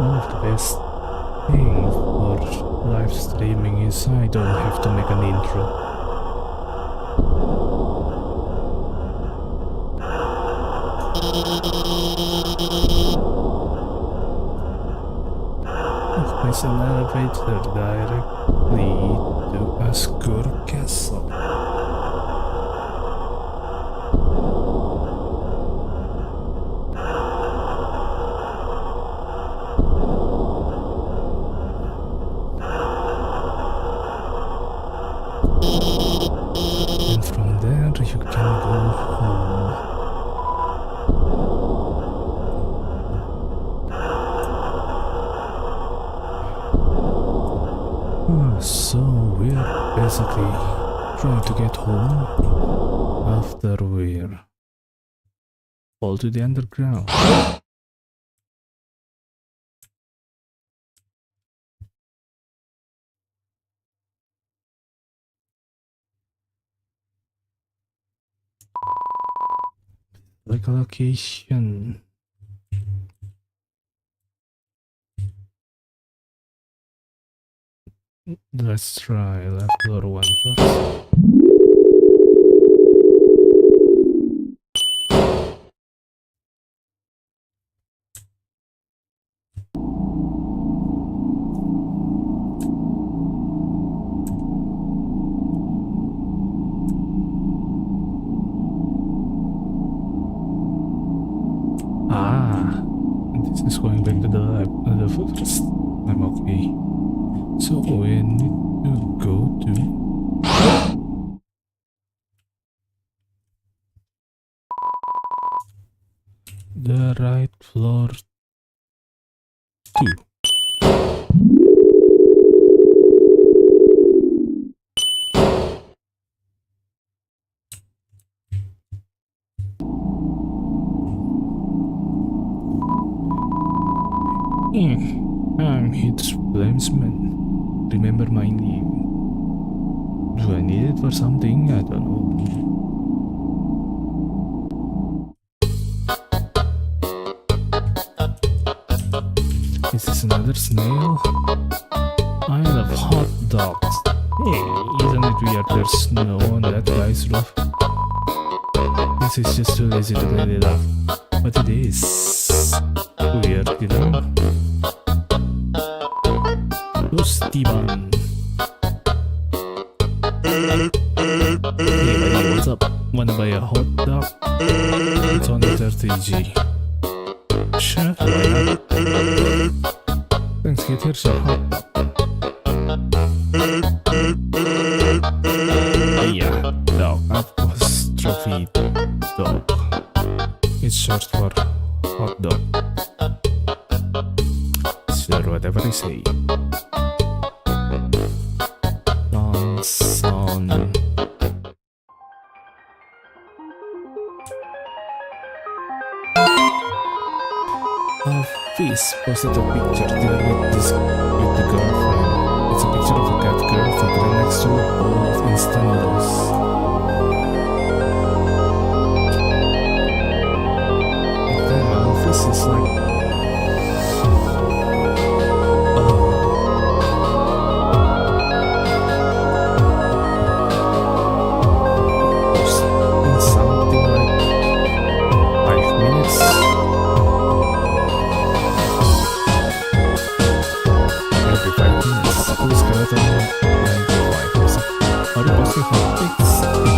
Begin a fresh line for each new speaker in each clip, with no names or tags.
One of the best things for live streaming is I don't have to make an intro. There's an elevator directly to Askur Castle. And from there you can go home. So we're basically trying to get home after we're fall to the underground. Like a location. Let's try left floor 1 first. This is going back to the forest. I'm okay. So we need to go to the right floor 2. I'm Hit's Blamesman. Remember my name. Do I need it for something? I don't know. Is this another snail? I love hot dogs. Hey, isn't it weird there's snow on that guy's roof? This is just too lazy to clean it up. But it is weird, you know? Steven. Hey, what's up? Wanna buy a hot dog? It's only 30G. Sure, why not? Thanks, kid, here's your hot dog. Yeah, dog. Apostrophe dog. It's short for hot dog. Sure, whatever you say. Son. A face posted a picture there with the girlfriend. It's a picture of a cat girlfriend right next to a bowl of instant noodles. Damn, this is like are you posting hot pics?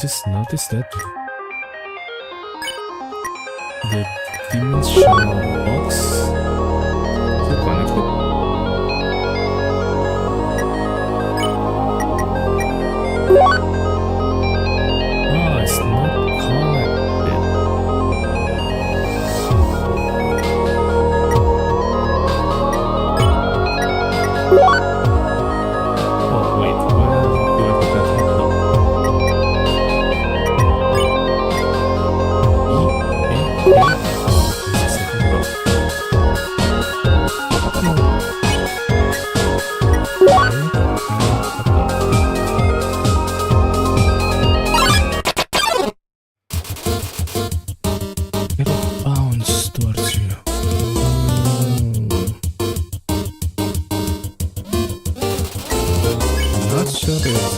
just noticed that the dimensional box is connected. Oh, it's not connected. Oh wait, where do I put that hotdog? This is a hotdog. It'll bounce towards you. Not sure it's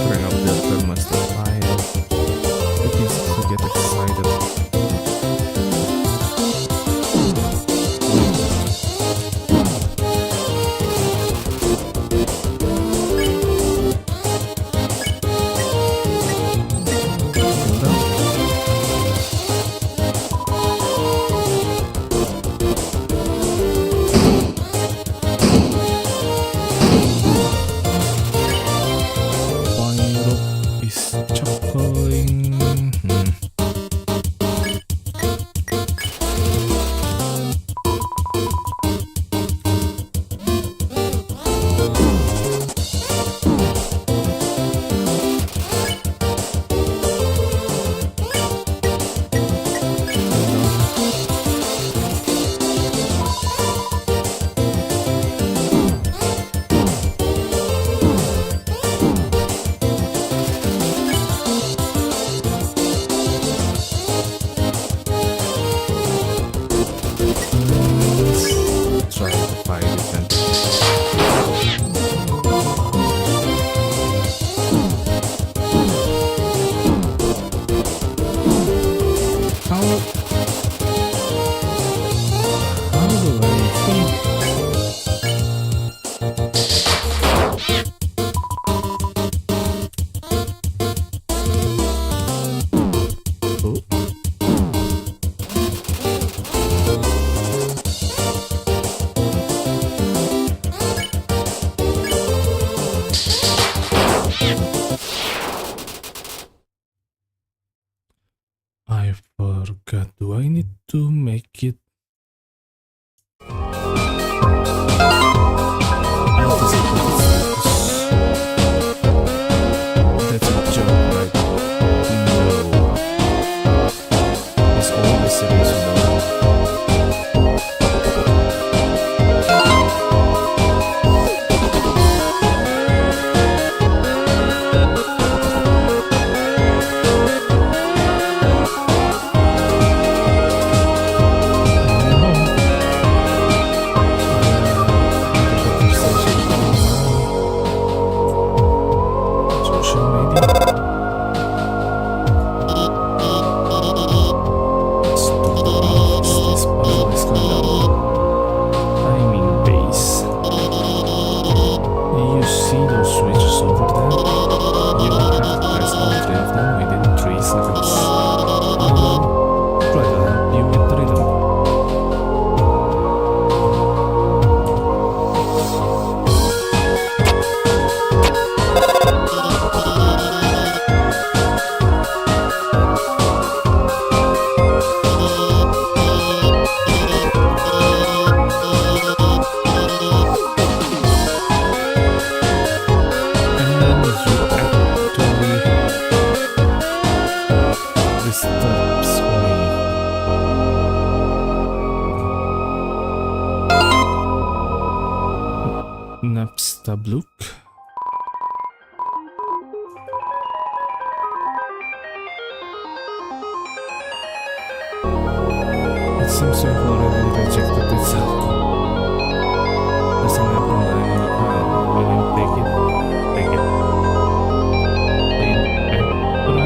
bring up the thermostat file. It is to get excited. Is chuckling. Try to fight it and how do I think? Oh. I forgot. Do I need to make it? That's a joke, right? No. It's all the series, you know. Napstabluk. It seems to have already rejected itself. There's an apple lying on the ground. Will you take it? Take it. Plain apple.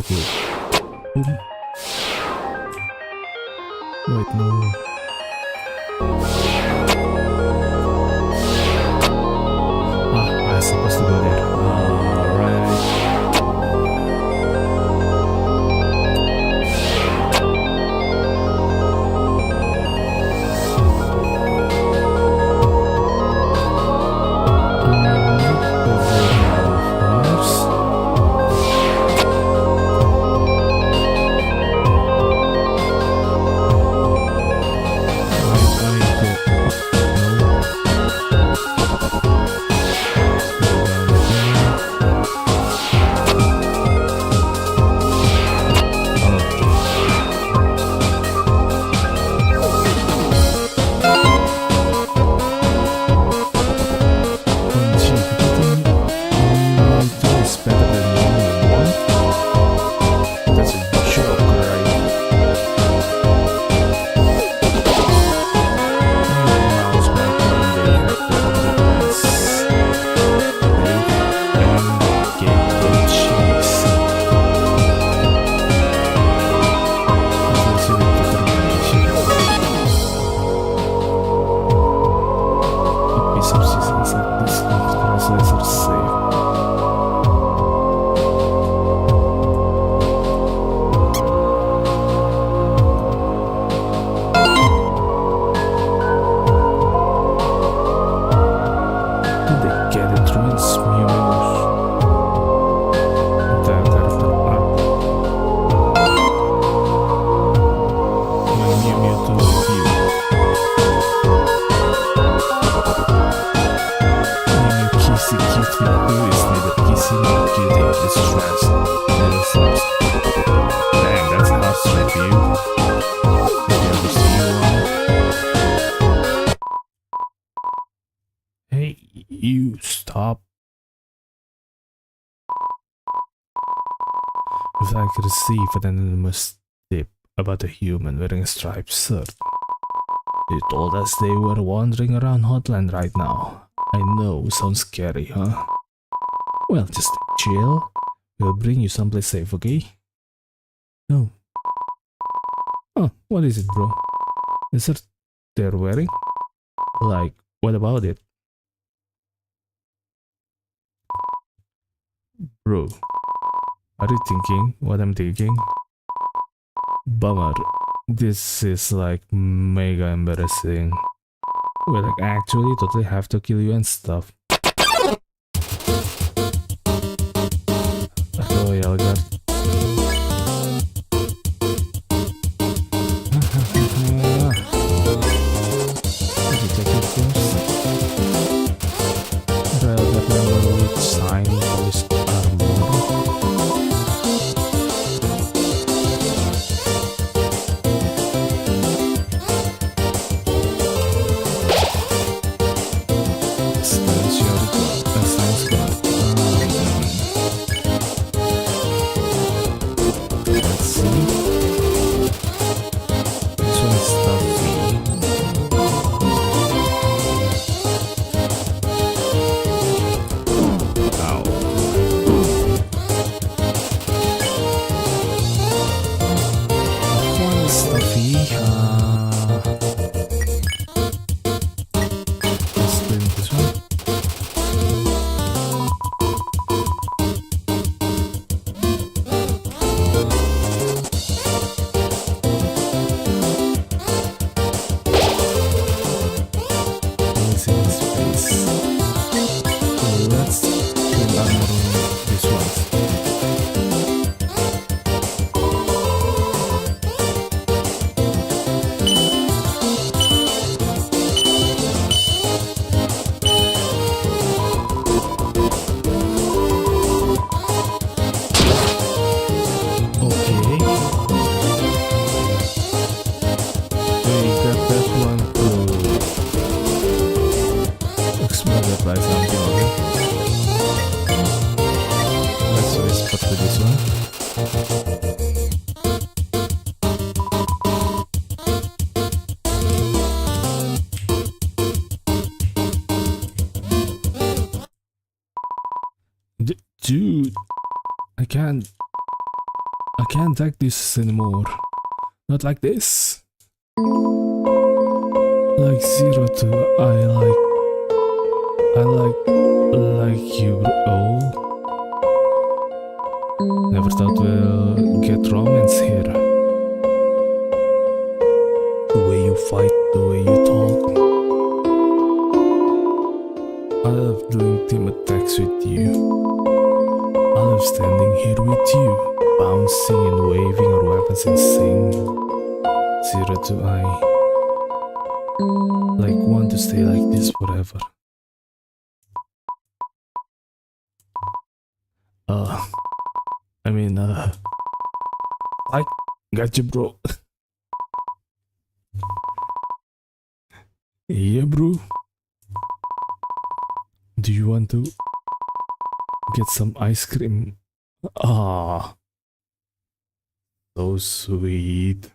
good. Boom. Wait, no. Ah, I'm supposed to go there. Alright. Hey, you stop. If I could receive an anonymous tip about a human wearing a striped shirt. They told us they were wandering around Hotland right now. I know, sounds scary, huh? Well, just chill. We'll bring you someplace safe, okay? No. Oh, what is it, bro? Is it they're wearing? Like, what about it? Bro, are you thinking what I'm thinking? Bummer. This is like mega embarrassing. We like actually totally have to kill you and stuff. Royal Guard. Detective first. Royal Guard member with sign police armor. Dude, I can't. can't take this anymore. Not like this. Like 0 to I like you, bro. Never thought we'll get romance here. The way you fight, the way you talk. I love doing team attacks with you. I love standing here with you, bouncing and waving our weapons and sing. 0 to I like want to stay like this forever. I got you, bro. Yeah, bro. Do you want to get some ice cream? Ah, so sweet.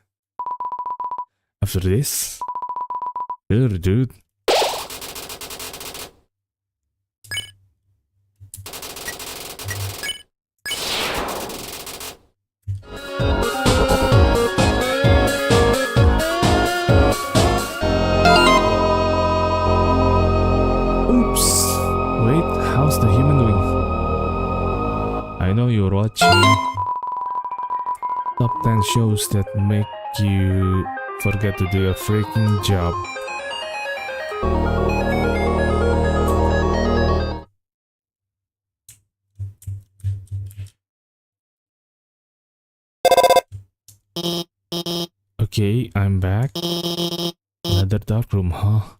After this, sure, dude. How's the human doing? I know you're watching. Top 10 shows that make you forget to do your freaking job. Okay, I'm back. Another dark room, huh?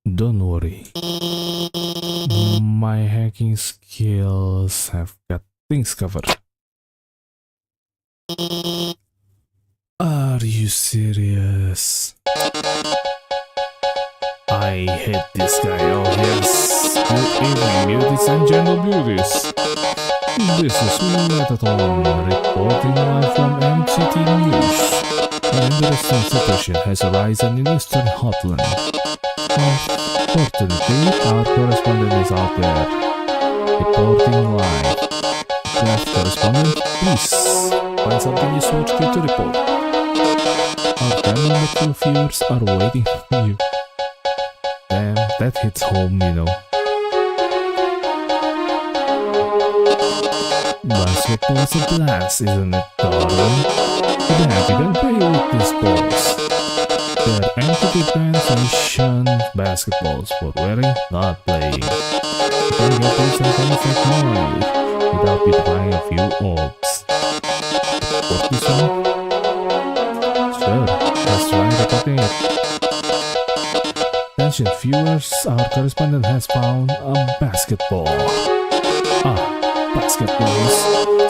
Don't worry. My hacking skills have got things covered. Are you serious? I hate this guy. Oh yes. Good evening, beauties and gentle beauties. This is Metaton reporting live from MCT News. An interesting situation has arisen in Eastern Hotland. Unfortunately, our correspondent is out there, reporting live. Live correspondent, please find something useful to report. Our talented viewers are waiting for you. Damn, that hits home, you know. Basketball's a blast, isn't it, darling? Dad, you can play with these balls. They're entity-brand fashion basketballs for wearing, not playing. You can get these items at night without buying a few orbs. What this one? Sure, let's try recording it. Attention viewers, our correspondent has found a basketball. Basketballs.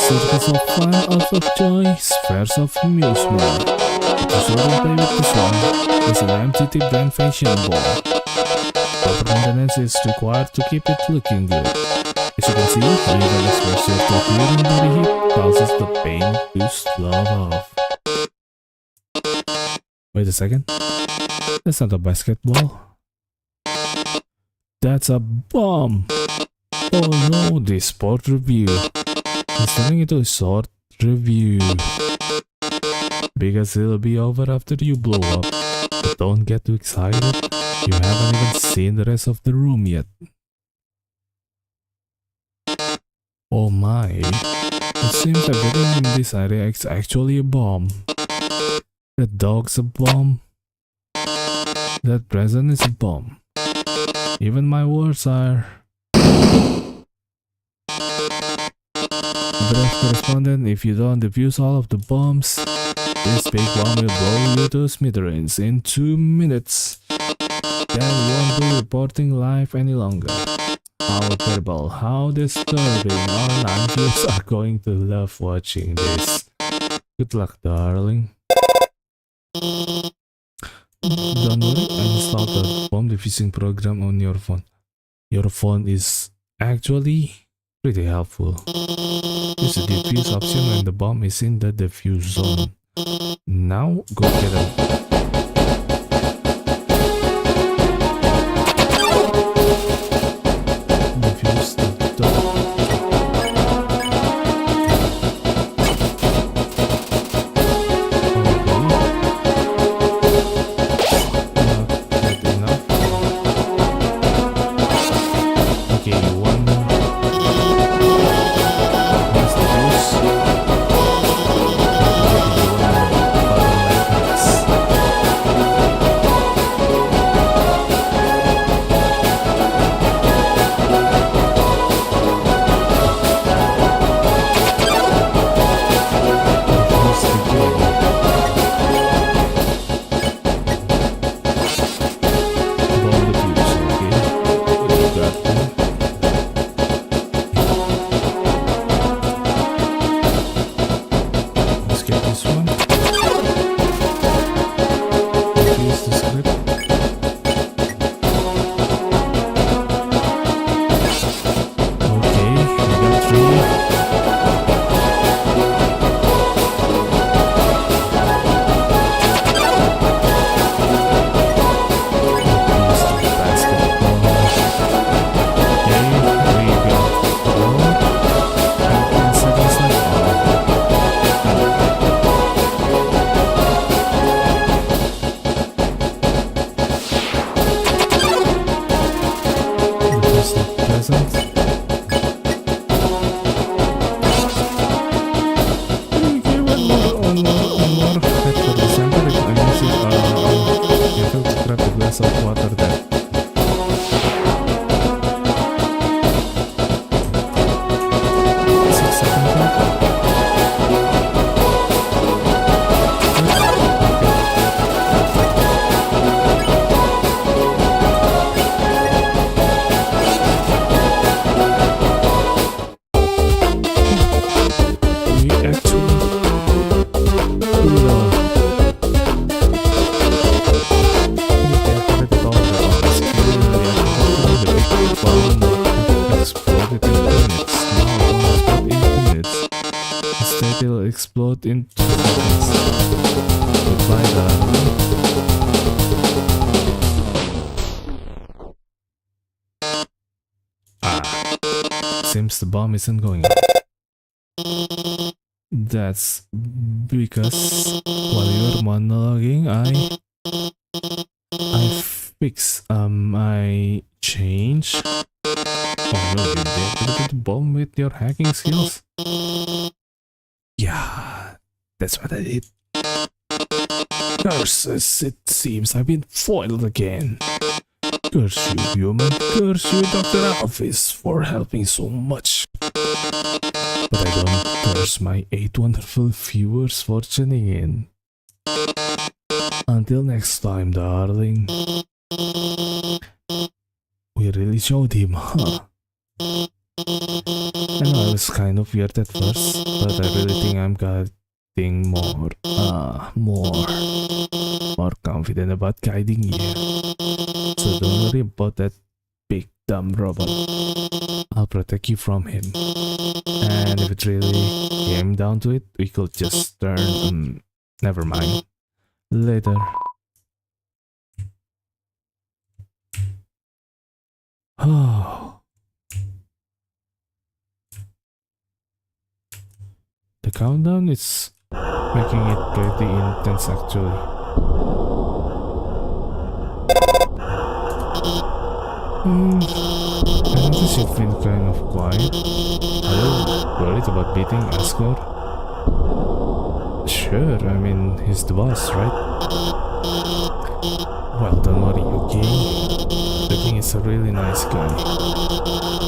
Circles of fun, out of joy, spheres of amusement. If you shouldn't play with this one, it's an MTT brand fashion ball. Proper maintenance is required to keep it looking good. As you can see, even expressive to clearing body heat causes the paint to slow off. Wait a second. That's not a basketball. That's a bomb! Oh no, this sport review. It's turning into a short review. Because it'll be over after you blow up. But don't get too excited. You haven't even seen the rest of the room yet. Oh my. It seems everything in this area is actually a bomb. That dog's a bomb. That present is a bomb. Even my words are... Brave correspondent, if you don't defuse all of the bombs, this big bomb will blow you to smithereens in 2 minutes. Then you won't be reporting live any longer. How terrible, how disturbing. Online viewers are going to love watching this. Good luck, darling. Don't worry, I installed a bomb defusing program on your phone. Your phone is actually pretty helpful. Use the defuse option when the bomb is in the defuse zone. Now, go get it. Defuse the is not present. Okay, one more. Head for the center. If I miss it, you have to grab the glass of water there. 6 seconds left. It'll explode in 2 seconds. Goodbye, darling. Seems the bomb isn't going off. That's because while you're monologuing, I fix I change. Oh no, you did the bomb with your hacking skills. Yeah, that's what I did. Curses, it seems I've been foiled again. Curse you, human. Curse you, Dr. Alphys, for helping so much. But I don't curse my 8 wonderful viewers for tuning in. Until next time, darling. We really showed him, huh? I know I was kind of weird at first, but I really think I'm getting more confident about guiding you. So don't worry about that big dumb robot. I'll protect you from him. And if it really came down to it, we could just turn... never mind. Later. Oh. The countdown is making it pretty intense actually. I notice you've been kind of quiet. Are you worried about beating Asgore? Sure, I mean, he's the boss, right? Well, don't worry, okay? The king is a really nice guy.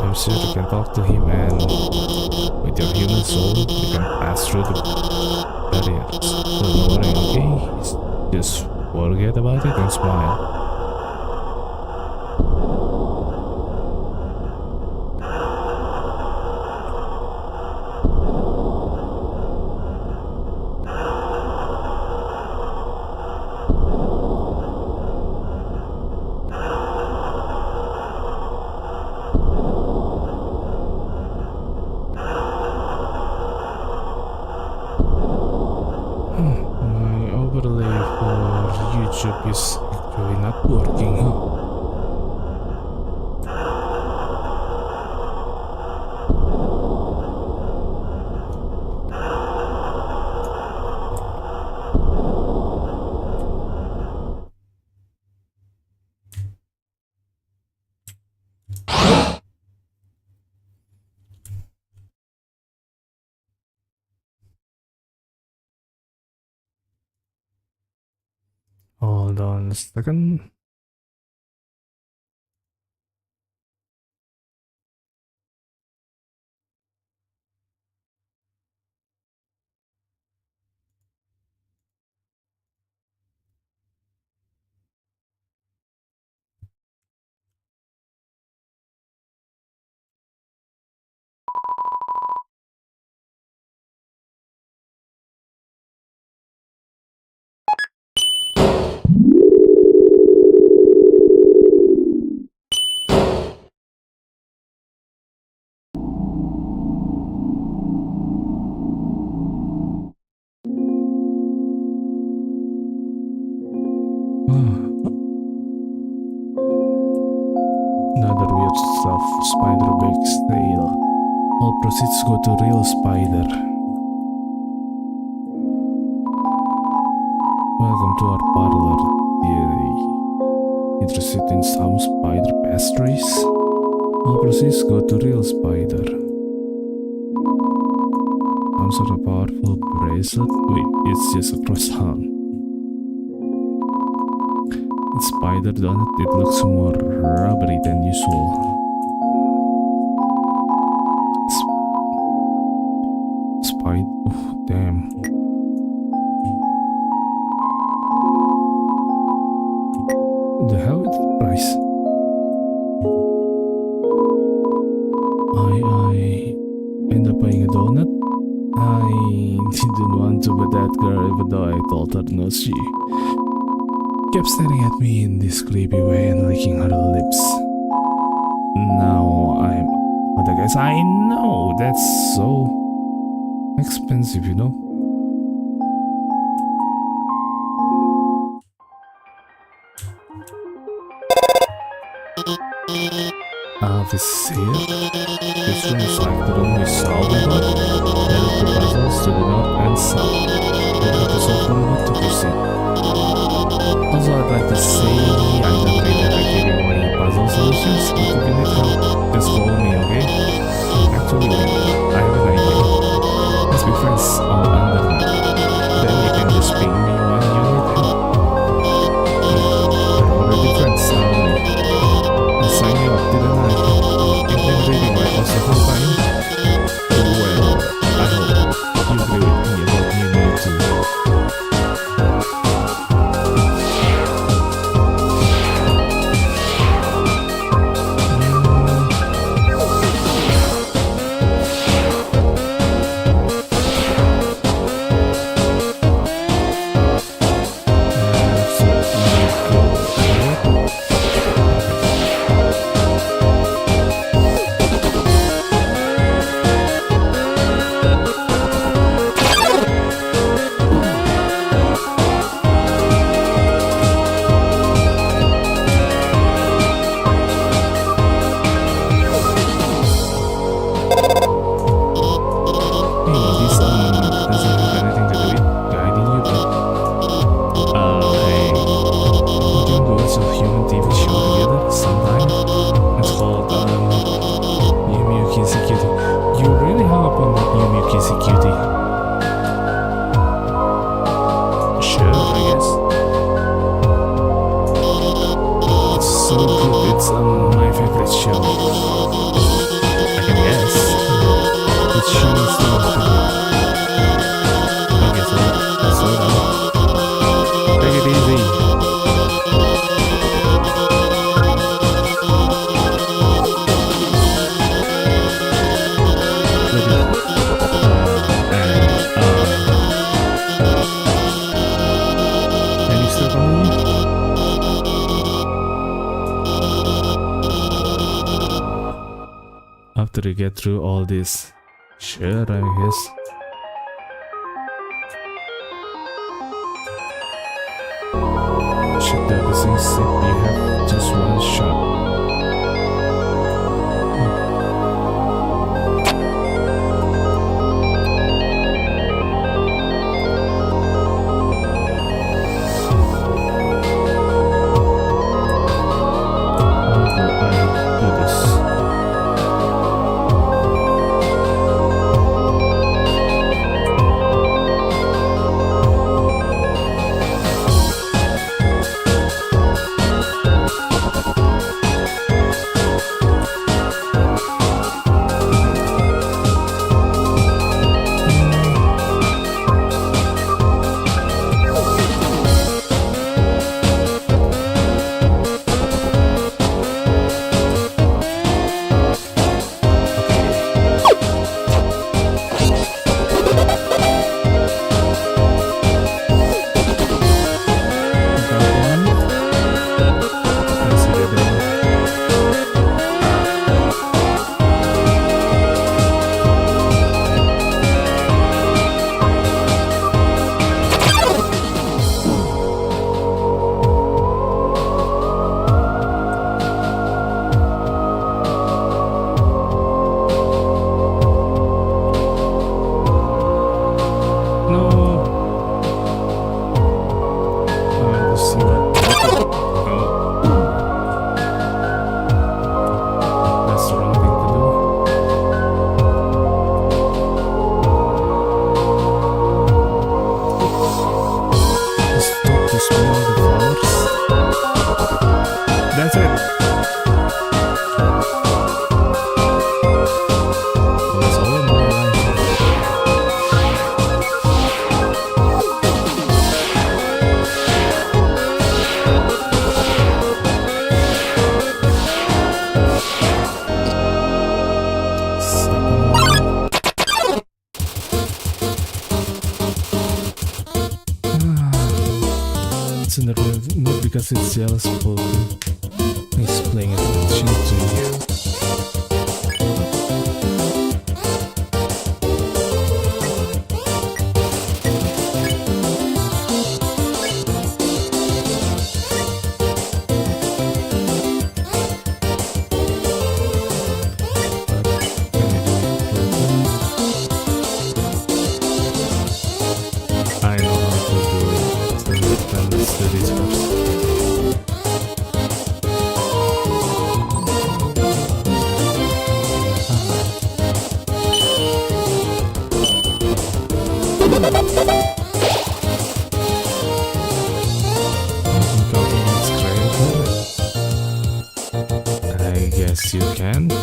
I'm sure you can talk to him and with your human soul, you can pass through the barriers. So don't worry, okay? Just forget about it and smile. My overlay for YouTube is actually not working, huh? Hold on a second. Another weird stuff. Spider breaks tail. All proceeds go to real spider. Welcome to our parlor, dearie. Interested in some spider pastries? Proceeds go to real spider. Some sort of powerful bracelet. Wait, it's just a croissant. It's spider donut. It looks more rubbery than usual. Spider. Oh, damn. The hell with the price? I end up buying a donut. I didn't want to, but that girl, even though I told her no, she kept staring at me in this creepy way and licking her lips. Now I'm... But guys, I know that's so expensive, you know? This is here. This room is like the room we saw before. There are the puzzles to the north and south. Then have to solve them what to proceed. Also, I'd like to say I don't really like giving away puzzle solutions, but if you need help, just call me, okay? Actually, I have an idea. Let's be friends on Undertale. Then you can just ping me when you need help. We're already friends, aren't we? I'll sign you up, didn't I? You've been reading my post the whole time? Well, I hope you agree with me about you need to. After you get through all this, sure, I guess. Should the missing sip you have just one shot? guess it's jealous for he's playing attention to you. I know how to do it. So let's do this first. I guess you can. I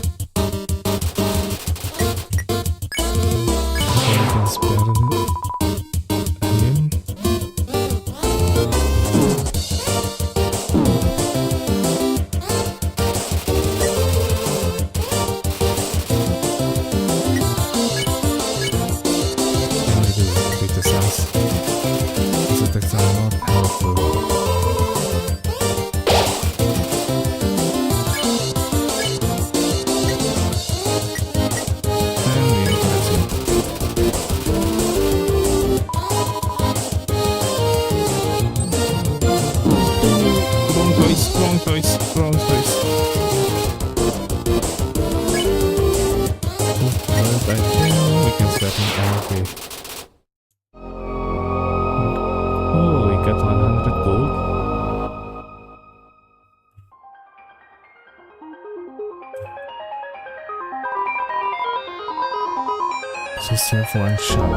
can spare it. Him. Criticize. These attacks are not helpful. Wrong choice. But I think we can start him. Okay. Oh, we got 100 gold. Just have one shot.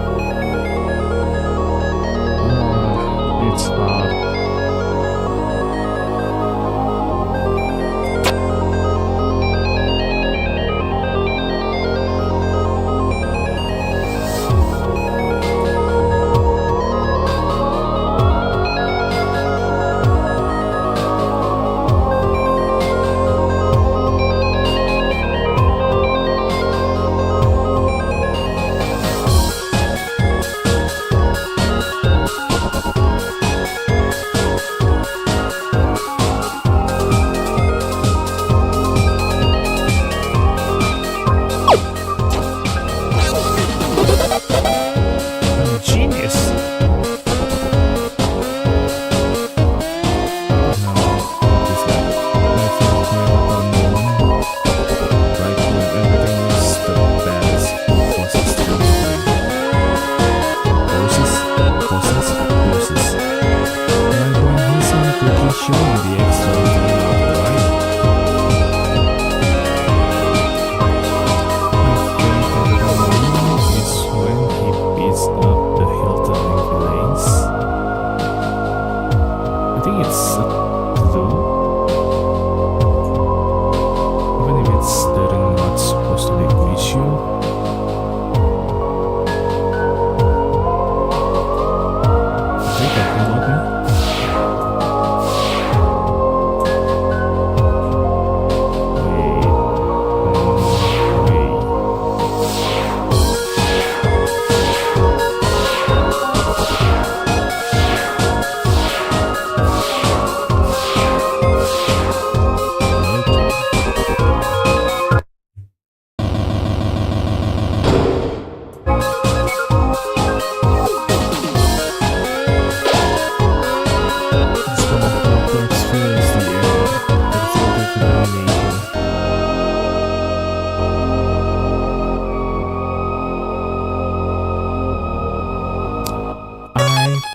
It's hard.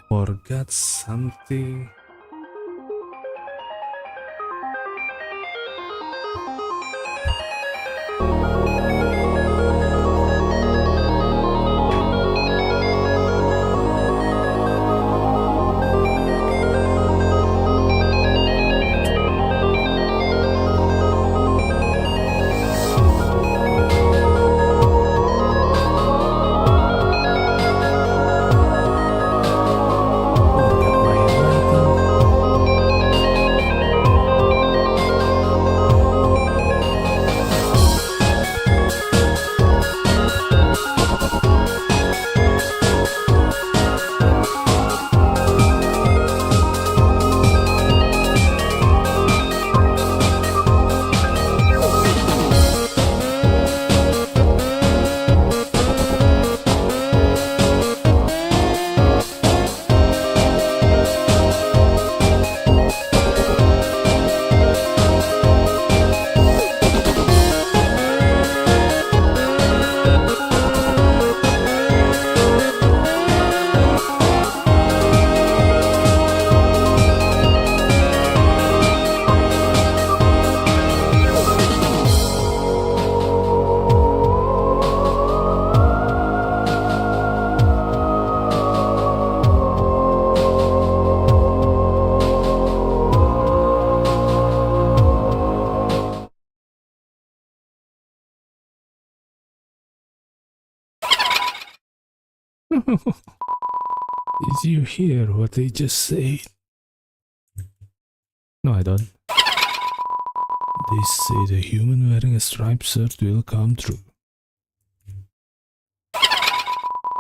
Forgot something. Forgot my item. Did you hear what they just said? No, I don't. They say the human wearing a striped shirt will come true.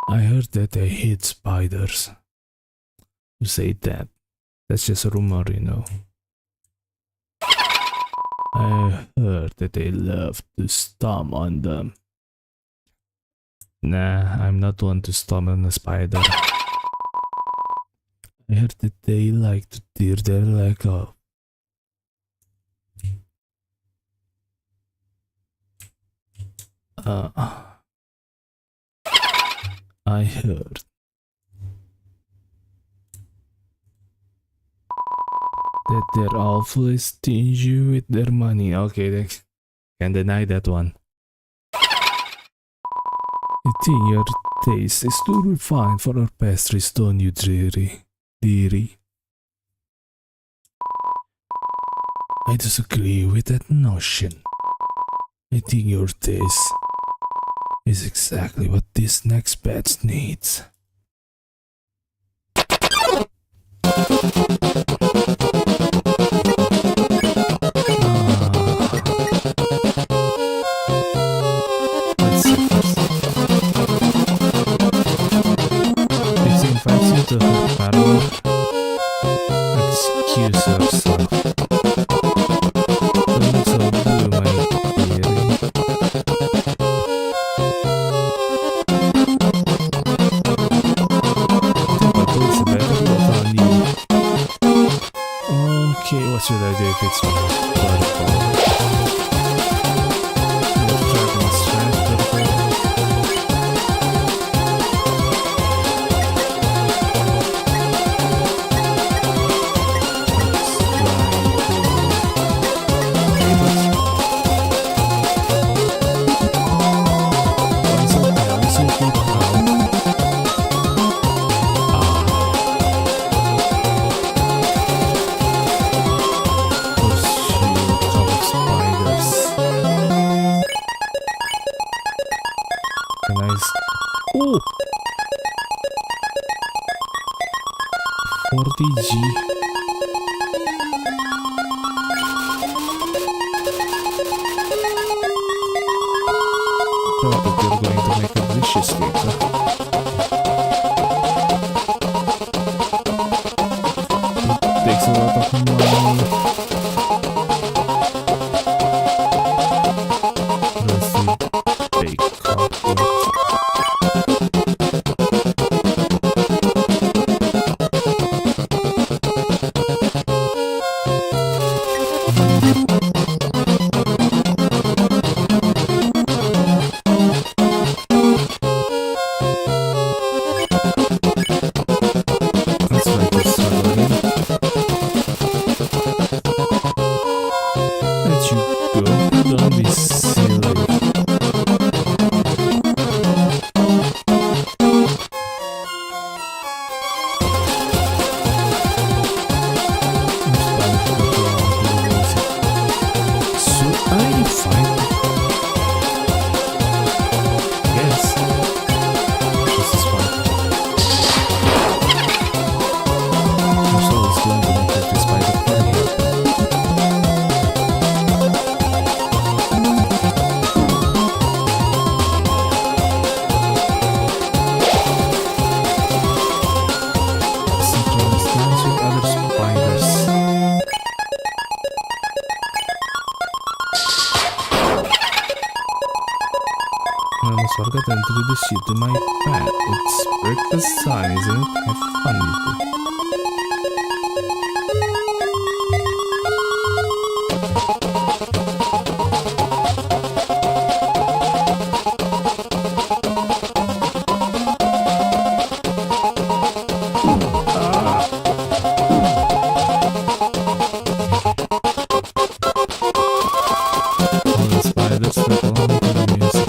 I heard that they hate spiders. Who said that? That's just a rumor, you know. I heard that they love to stomp on them. Nah, I'm not one to stomp on a spider. I heard that they like to tear their leg off. I heard that they're awfully stingy with their money. Okay, they can't deny that one. You think your taste is too refined for our pastries, don't you, dearie? I disagree with that notion. I think your taste is exactly what this next batch needs. Let's see first. If she invites you to her parlor, excuse yourself. Don't look so blue, my dearie. It's a better look on you. Okay, what should I do if it's my waterfall? Let's try the strength purple. Oh! 40G. Probably you're going to make a delicious cake, huh? It takes a lot of money. Let's see. Bake chocolate. Don't be silly. So are you fine? Yes. This is fine. I'm so always going to make it despite the party. I almost forgot to introduce you to my pet. It's breakfast time, isn't it? Have fun with it. All the spiders that belong to the music.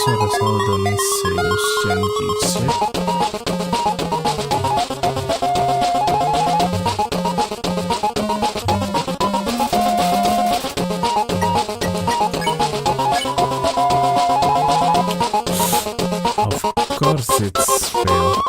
Sora salda nesse Shenji. Of course it's fail.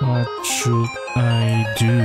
What should I do?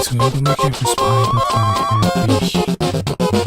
It's going to make every spider very happy.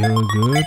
feel good.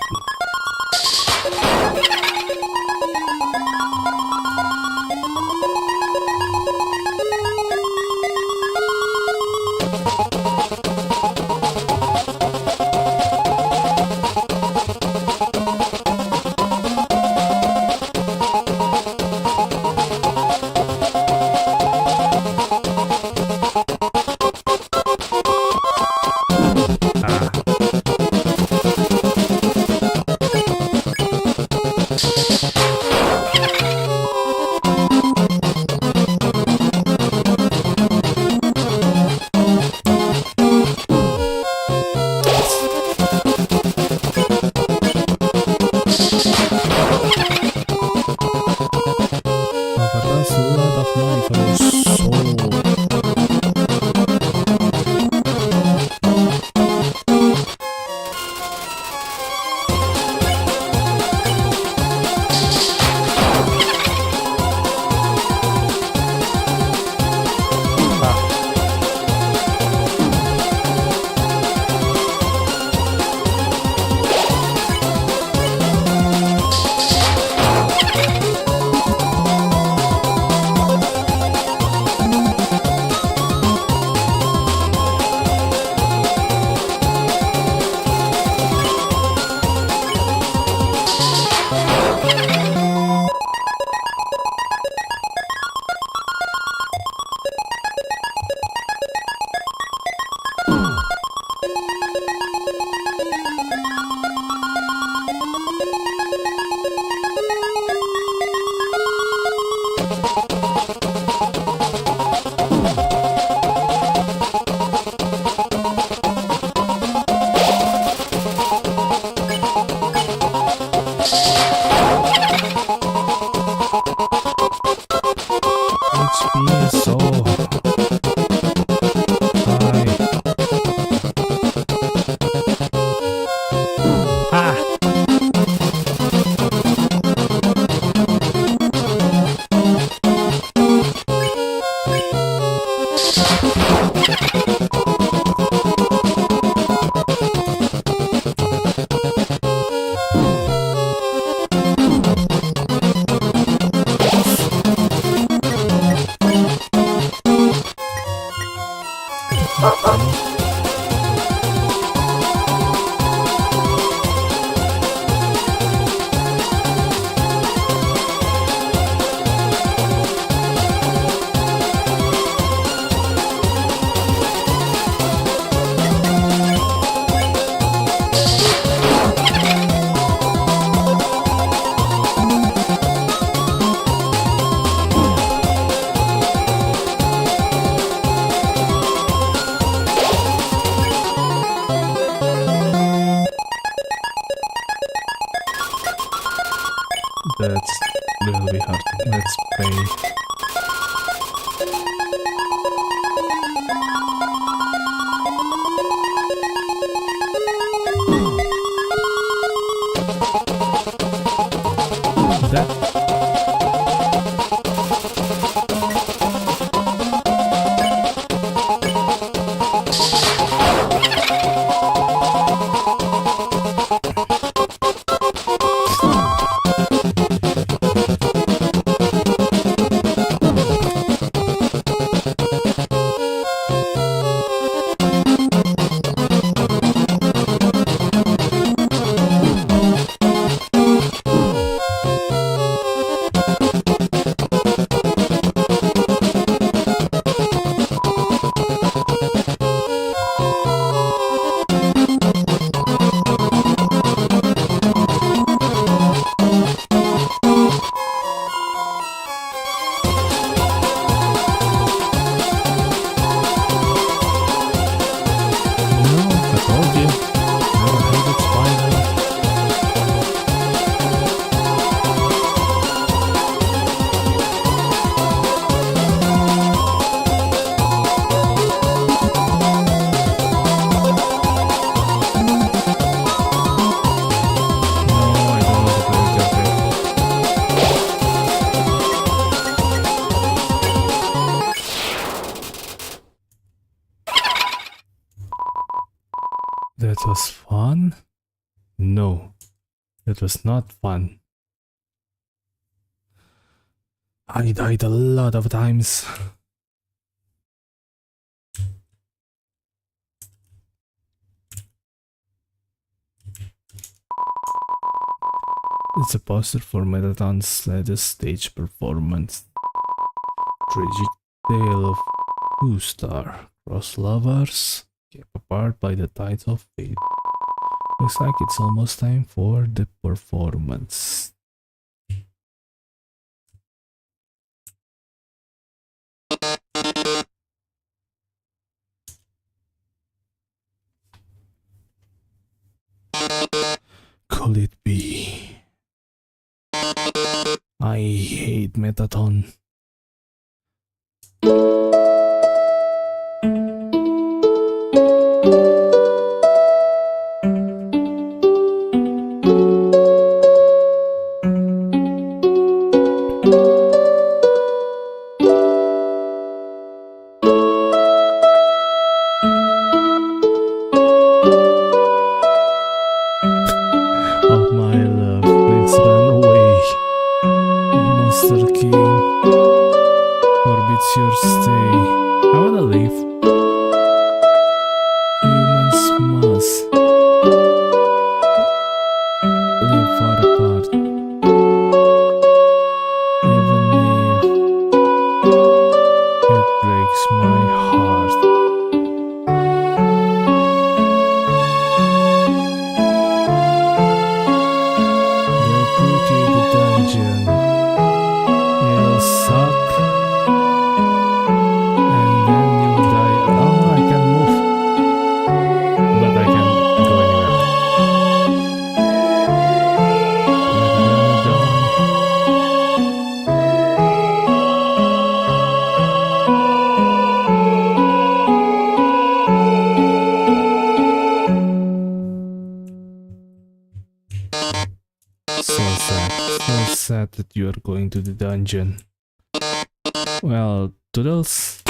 HP is so high. That's really hard. Let's play. No, that was not fun. I died a lot of times. It's a poster for Marathon's latest stage performance. Tragic tale of two-star cross lovers kept apart by the tides of fate. Looks like it's almost time for the performance. Could it be? I hate Metaton. Oh my love, please run away. Monster King forbids your stay. I wanna leave. Humans must live far apart. Even if it breaks my heart. They'll put you in the dungeon. It'll suck. And then you'll die. Oh, I can move. But I can't go anywhere. You're gonna die. So sad. So sad that you are going to the dungeon. Well, Toodles.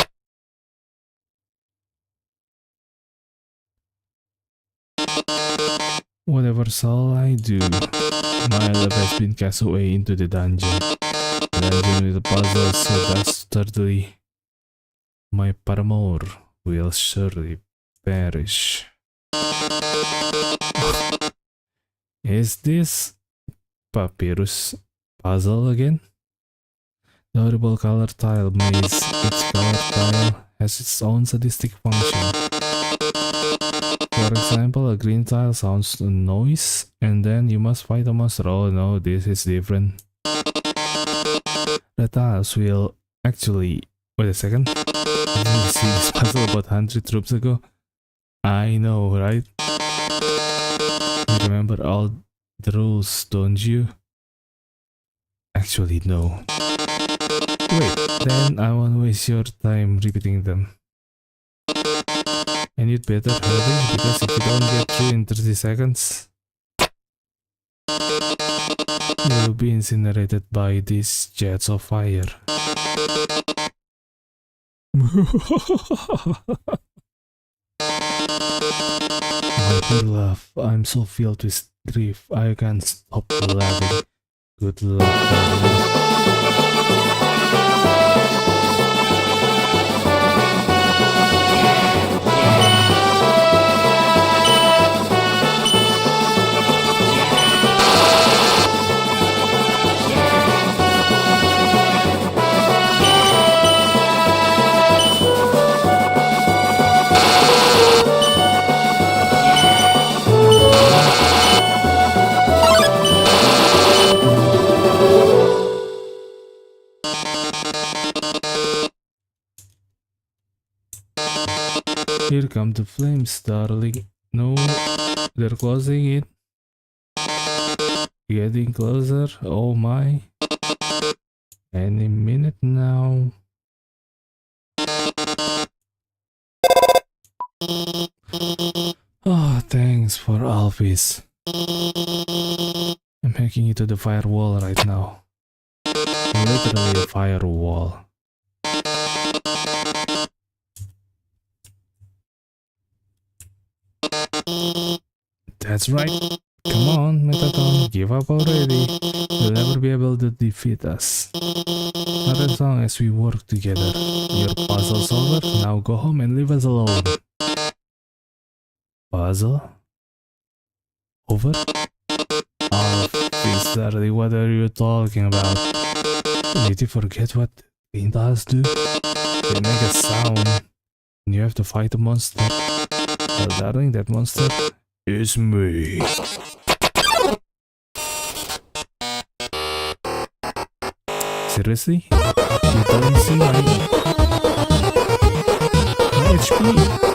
Whatever shall I do? My love has been cast away into the dungeon. The dungeon with the puzzles so dastardly. My paramour will surely perish. Is this papyrus puzzle again? The horrible color tile maze. Each color tile has its own sadistic function. For example, a green tile sounds a noise, and then you must fight a monster. Oh no, this is different. The tiles will actually... Wait a second. Did you see this puzzle about 100 troops ago? I know, right? You remember all the rules, don't you? Actually, no. Wait, then I won't waste your time repeating them. And you'd better hurry, because if you don't get through in 30 seconds, you'll be incinerated by these jets of fire. My poor love, I'm so filled with grief, I can't stop laughing. Good luck, darling. Here come the flames, darling. No, they're closing it. Getting closer. Oh my. Any minute now. Oh, thanks for Alphys. I'm hacking into the firewall right now. Literally a firewall. That's right. Come on, Mettaton, give up already. You'll never be able to defeat us. Not as long as we work together. Your puzzle's over, now go home and leave us alone. Puzzle? Over? Oh, Darly, what are you talking about? Did you forget what pintas do? They make a sound, and you have to fight a monster. Well, darling, that monster is me. Seriously? You don't see my HP?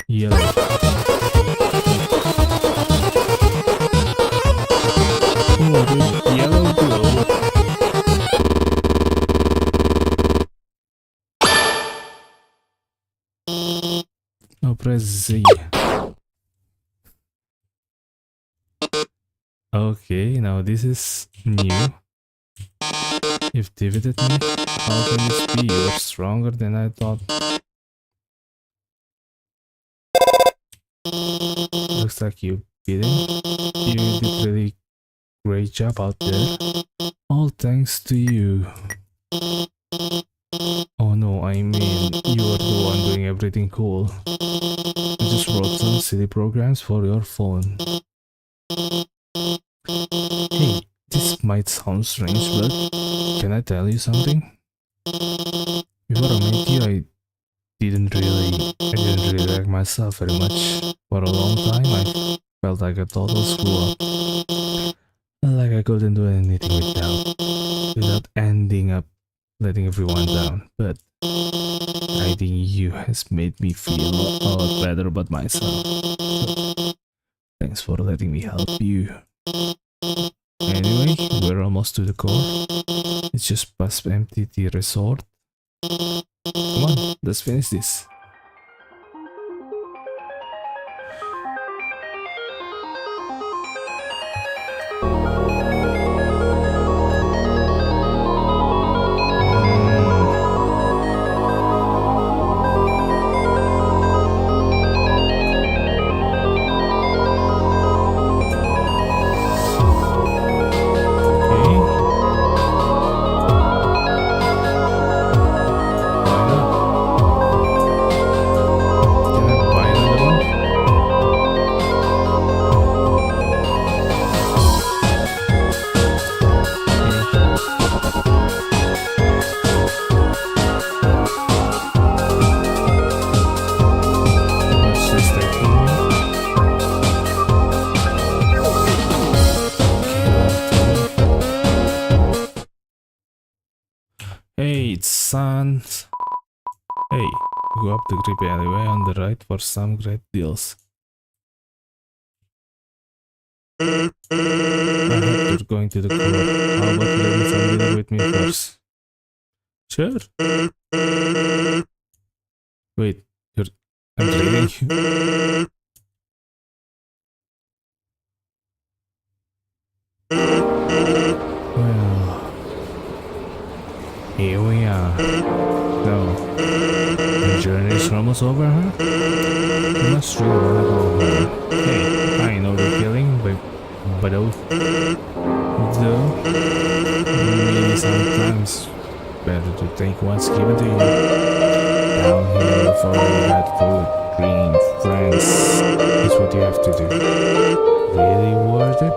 Yellow. Oh, the yellow glow. Now press Z. Okay, now this is new. You've defeated me. How can this be? You're stronger than I thought. Looks like you didn't. You did a really great job out there. All thanks to you. Oh no, I mean, you are the one doing everything cool. I just wrote some silly programs for your phone. Hey, this might sound strange, but can I tell you something? Before I met you, I didn't really like myself very much. For a long time, I felt like a total screw up. Like I couldn't do anything without ending up letting everyone down. But meeting you has made me feel a lot better about myself. So, thanks for letting me help you. Anyway, we're almost to the core. It's just past MTT Resort. Come on, let's finish this. Hey, it's Sans. Hey, go up the creepy alleyway on the right for some great deals. I heard you're going to the core. How about getting some dinner with me first? Sure. Wait, I'm treating you. Well, here we are. So, the journey is almost over, huh? You must really wanna go home. Hey, I know the feeling, but though, maybe sometimes better to take what's given to you. Down here for all that food, green friends, is what you have to do. Really worth it?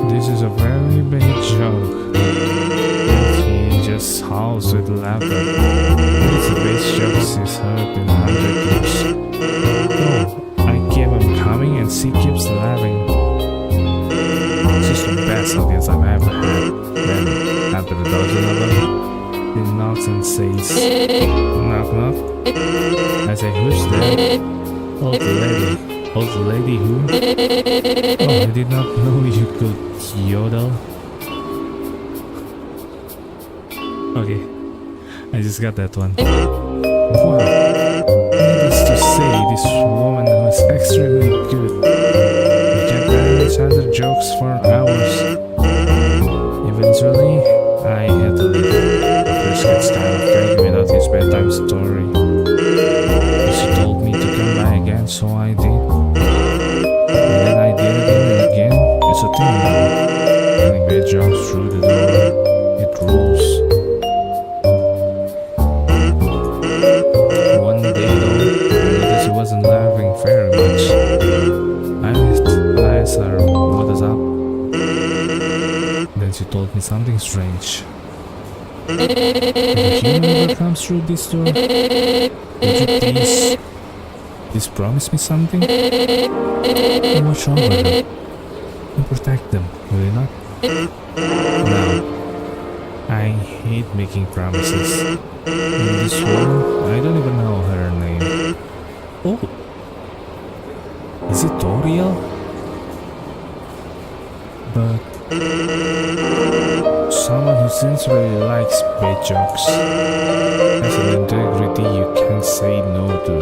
This is a very big joke. And he just howls with laughter. It's the best jokes he's heard in 100 years. Oh, I keep him coming and she keeps laughing. She's the best audience I've ever had. Then, after the dozen of them, he knocks and says, knock knock. I say, who's there? Old lady. Old lady who? Oh, I did not know you could yodel. Okay, I just got that one. Wow. Needless to say, this woman was extremely good. We kept telling each other jokes for hours. Eventually, I had to leave. The first gets kind of cranky without his bedtime story. She told me to come by again, so I did. And then I did it again. It's a thing now. Telling bad jokes through the door. It rules. One day though, I noticed she wasn't laughing very much. I asked her what is up. Then she told me something strange. Did you know what comes through this door? Would you please promise me something? And watch over them and protect them, will you not? Now, I hate making promises. In this world, I don't even know her name. Oh, is it Toriel? But someone who sincerely likes bad jokes has an integrity you can't say no to.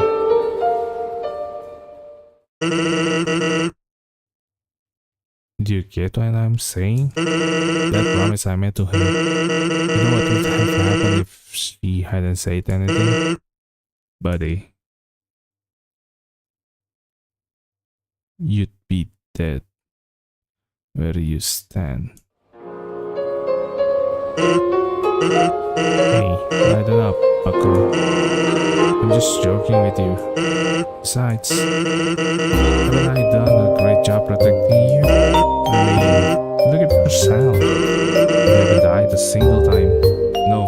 Do you get what I'm saying? That promise I made to her. You know what would have happened if she hadn't said anything? Buddy, you'd be dead where you stand. Hey, lighten up, bucko. I'm just joking with you. Besides, haven't I done a great job protecting you? I mean, look at yourself. You haven't died a single time. No,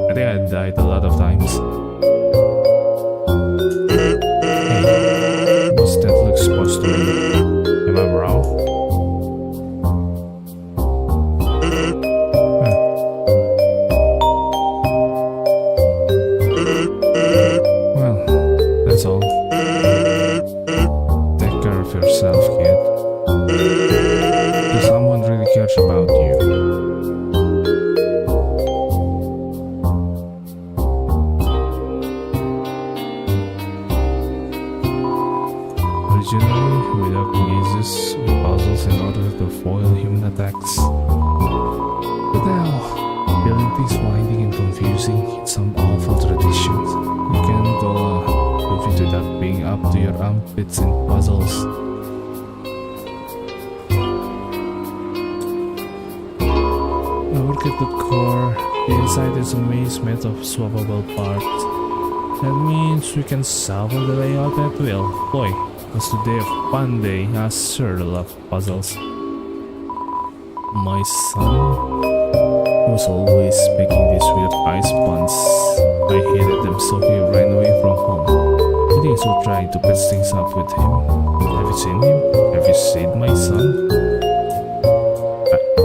I think I died a lot of times. Hey, what's that look supposed to be? Am I wrong? That's all. Take care of yourself, kid. Because someone really cares about you. Originally, without mazes with puzzles in order to foil human attacks. But now, building is winding and confusing in some awful traditions. You can go without being up to your armpits in puzzles. I work at the core. The inside is a maze made of swappable parts. That means we can salvage the layout at will. Boy, was today a fun day. I sure love puzzles. My son was always making these weird ice puns. I hated them, so he ran away from home. I think so trying to patch things up with him. Have you seen him? Have you seen my son?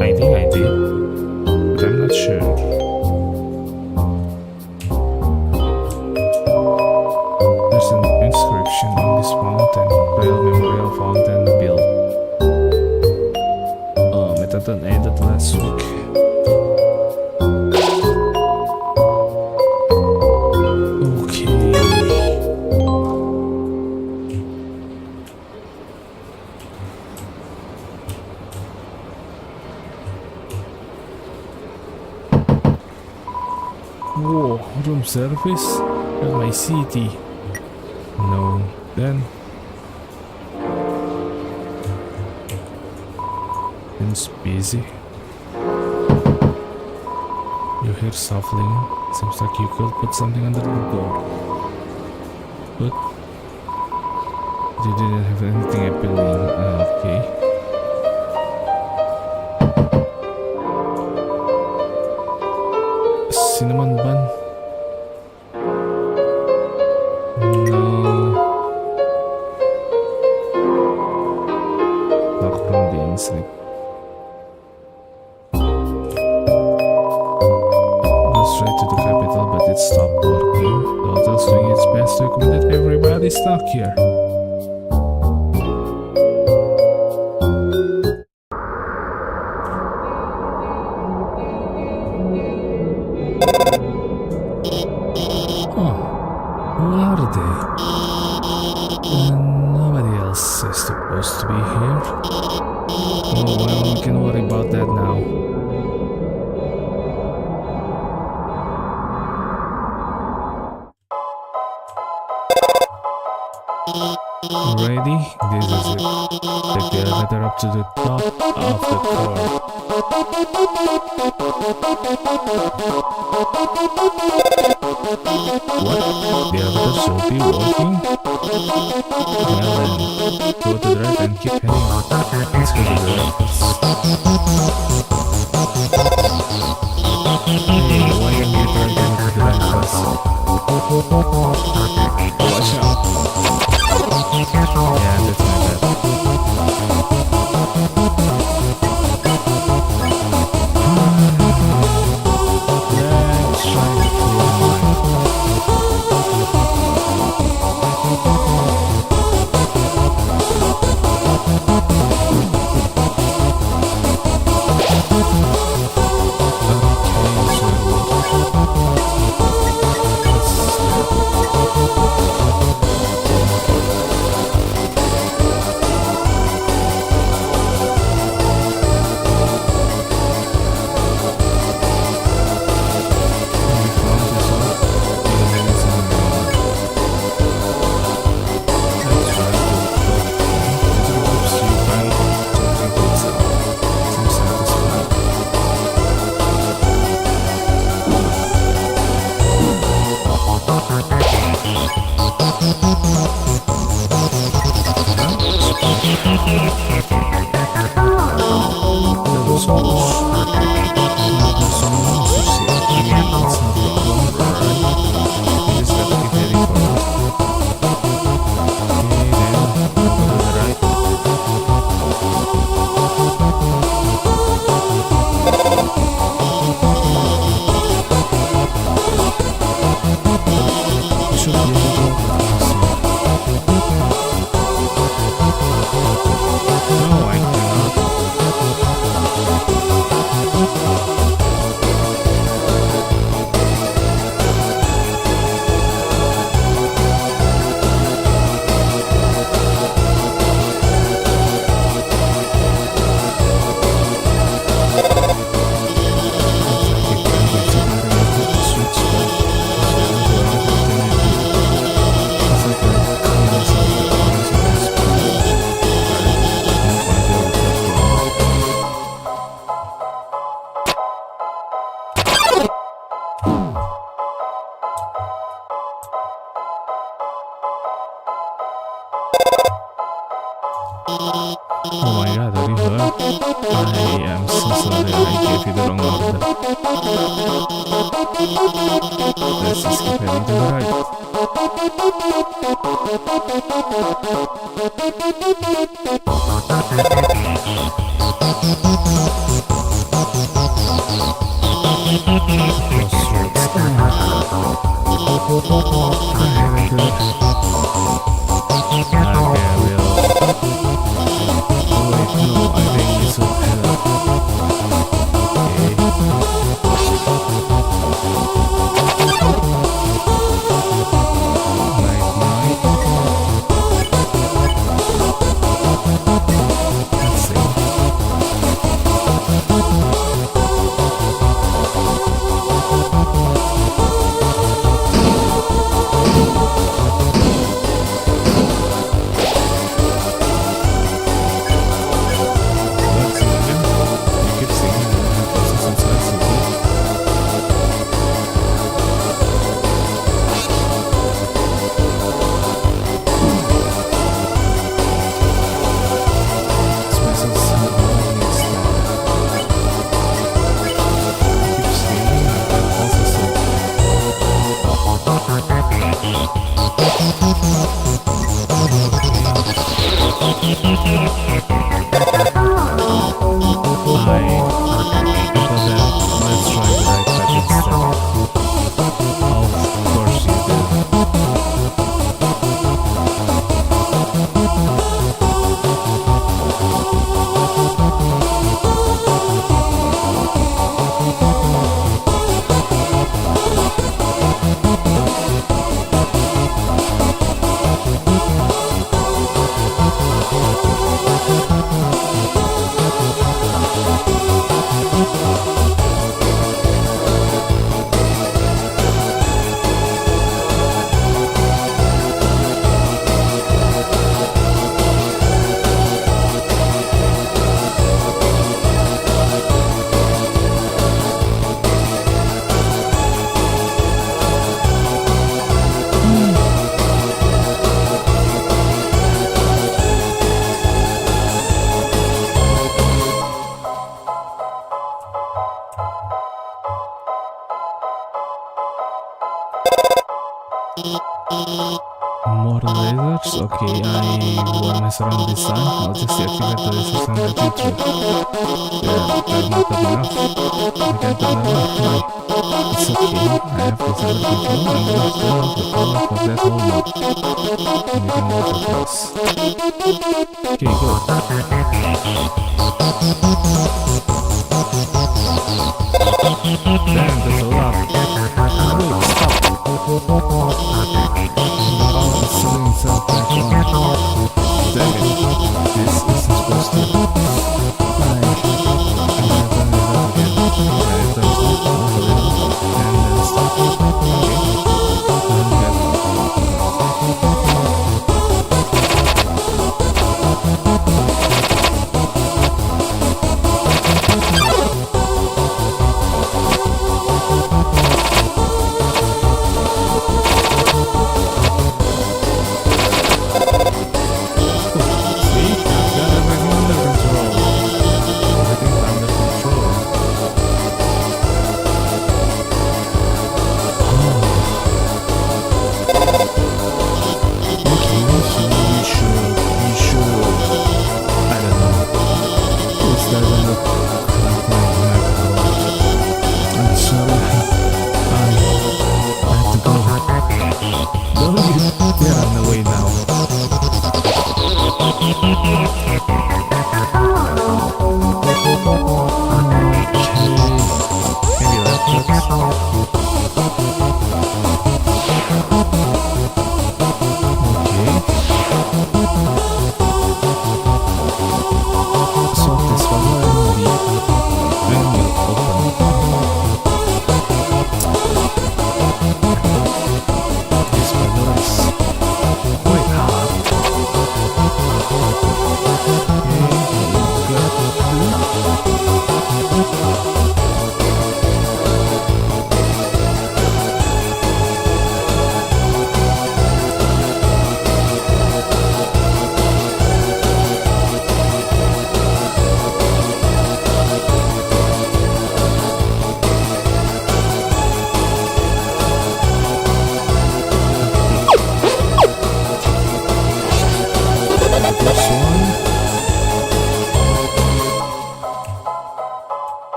I think I did, but I'm not sure. There's an inscription on this mountain. Royal Memorial Fountain built. Methadone ended last week. Whoa, room service at my city. No, then it's busy. You hear shuffling. Seems like you could put something under the door. But you didn't have anything appealing. Okay. back from being asleep. Was straight to the capital, but it stopped working. The hotel's doing its best to accommodate everybody stuck here. Oh, who are they? Nobody else is supposed to be here. Oh well, we can worry about that now. Ready? This is it. Take the elevator up to the top of the car. What? The elevator should be working? Well then, go to the right and keep heading on. Let's go to the right. Hey, why don't you try to go to the right first? Watch out. Yeah, that's my bad. Let's try to clear my mind. Oh my god, are you hurt? I am so sorry I gave you the wrong order. Let's just keep heading to the right. Let's see. search. Okay, I won't mess around this time. I'll just deactivate the lasers and let it through. They're not enough. I can't turn them off. Why? It's okay. I have disabled control and will not turn off the power for that whole mode. And we can move across. Okay, go. Damn, that's a lot. Wait, stop. The power is setting itself back on. Damn it. This isn't supposed to. I'm gonna turn it off again. Okay, it turns off over there. And then stop. Okay. And then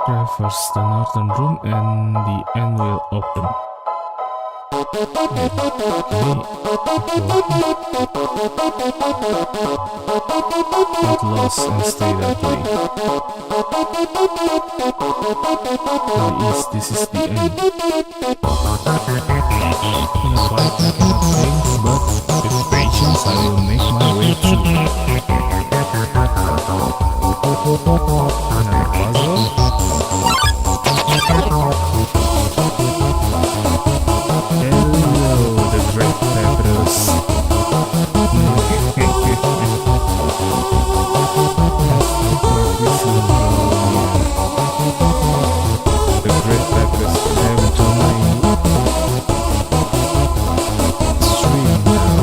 traverse the northern room and the end will open. Okay. Get lost and stay that way. This is the end. In a fight I cannot think, but with patience I will make my way through. Another puzzle. Hello, the great peppers. The great peppers have joined stream now.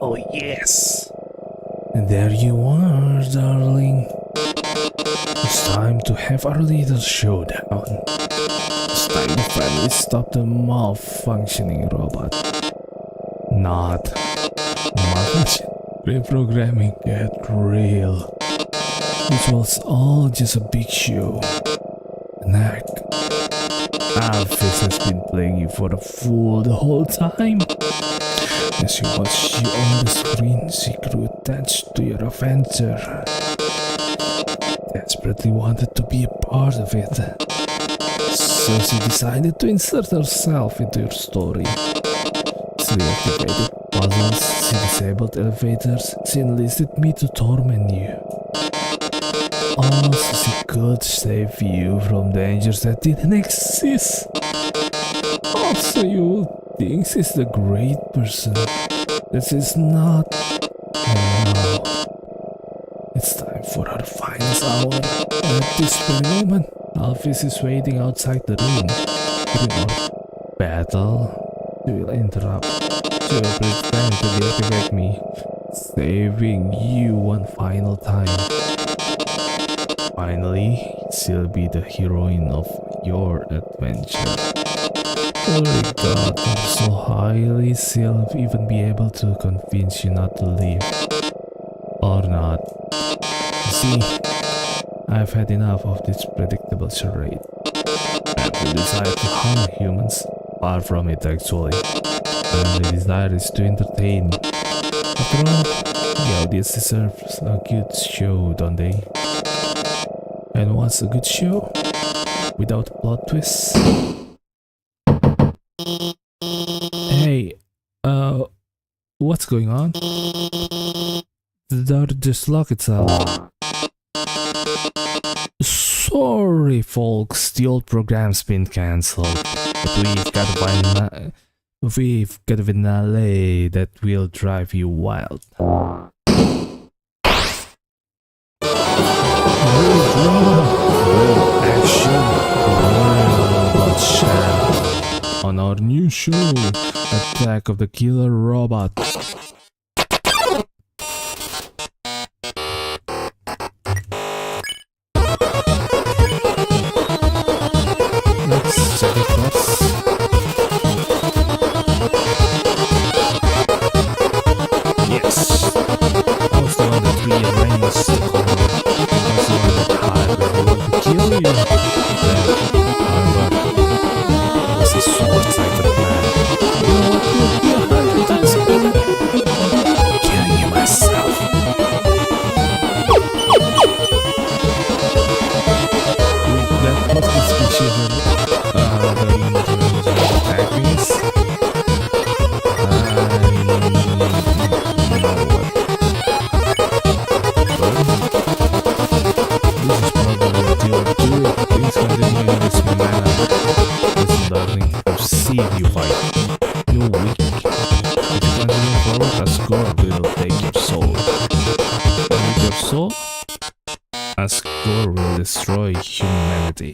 Oh yes! And there you are, darling. It's time to have our little showdown. It's time to finally stop the malfunctioning robot. Not malfunction. Reprogramming get real. It was all just a big show. An act. Alphys has been playing you for a fool the whole time. As she watched you on the screen, she grew attached to your adventure. Desperately wanted to be a part of it. So she decided to insert herself into your story. She reactivated puzzles, she disabled elevators, she enlisted me to torment you. All so she could save you from dangers that didn't exist. Also, you think she's the great person that she's not. And now, it's time for her finest hour. And at this very moment, Alphys is waiting outside the room. During our battle, she will interrupt. She will pretend to deactivate me, saving you one final time. Finally, she'll be the heroine of your adventure. Regard her so highly, she'll even be able to convince you not to leave. Or not. You see, I've had enough of this predictable charade. I have the desire to harm humans. Far from it, actually. And the desire is to entertain. After all, the audience deserves a good show, don't they? And what's a good show? Without a plot twist? Hey, what's going on? The door just locked itself. Sorry folks, the old program's been cancelled. But we've got a finale that will drive you wild. Real action, real bloodshed. On our new show, Attack of the Killer Robot. Let's check it first. Yes, I was the one that rearranged the corner. I was the one that hired everyone to kill you. Then, however, it was a short-sighted plan. You know what would be 100 times better? Killing you myself. That must be species the attackers. Perceive you fight. You're weak. If you continue forward, a score will take your soul. And with your soul, a score will destroy humanity.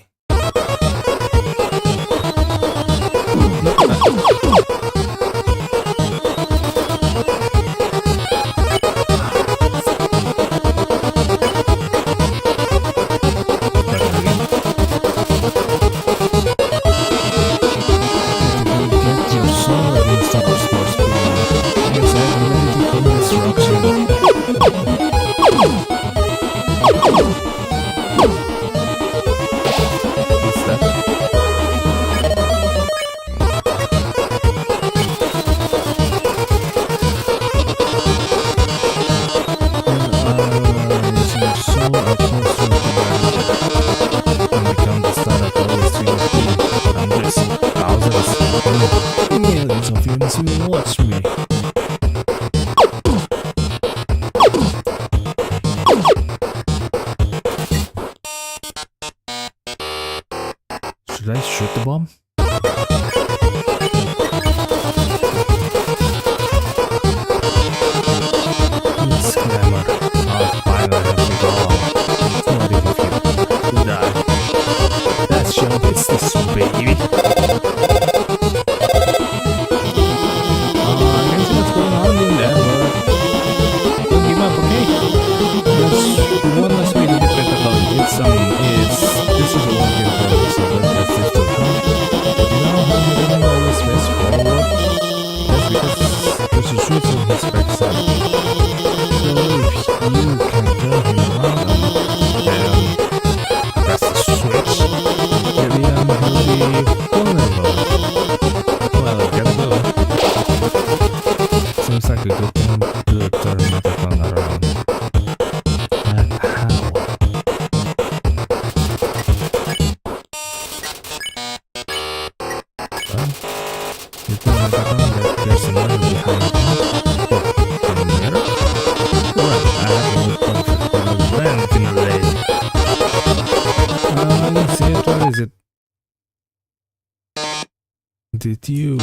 with you.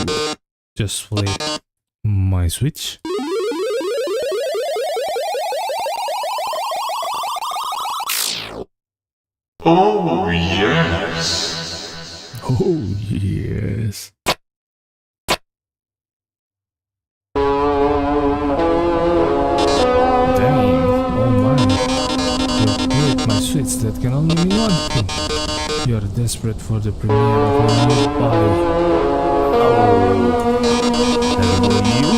Just flip my switch.
Oh, yes.
Oh, yes. Damn, oh my. You flip my switch, that can only mean one thing. You are desperate for the premiere of a new body. Oh, you?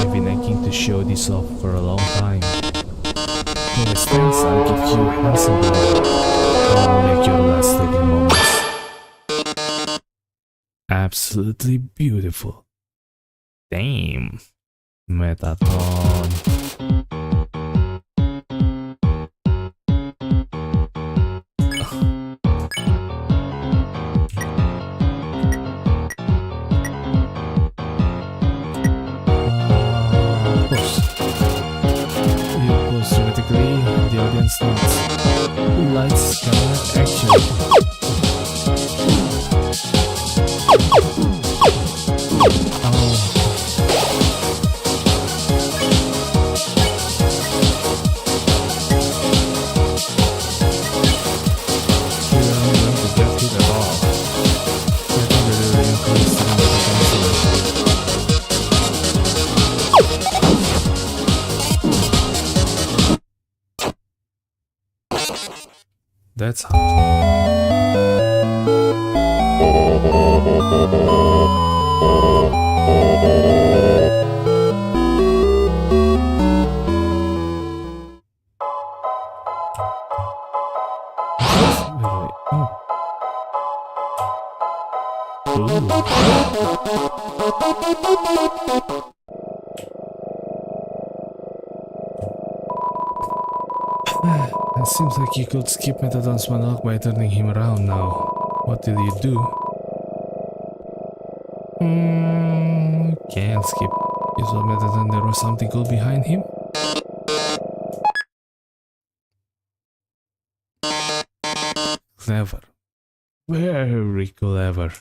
I've been aching to show this off for a long time. In exchange, I'll give you handsome boy. I'll make your last living moments absolutely beautiful. Damn, Metatron. The audience needs lights, camera, action. That's how. It seems like you could skip Metatron's monologue by turning him around now. What will you do? Okay, I'll skip. You saw Metatron, there was something cool behind him? Clever. Very clever.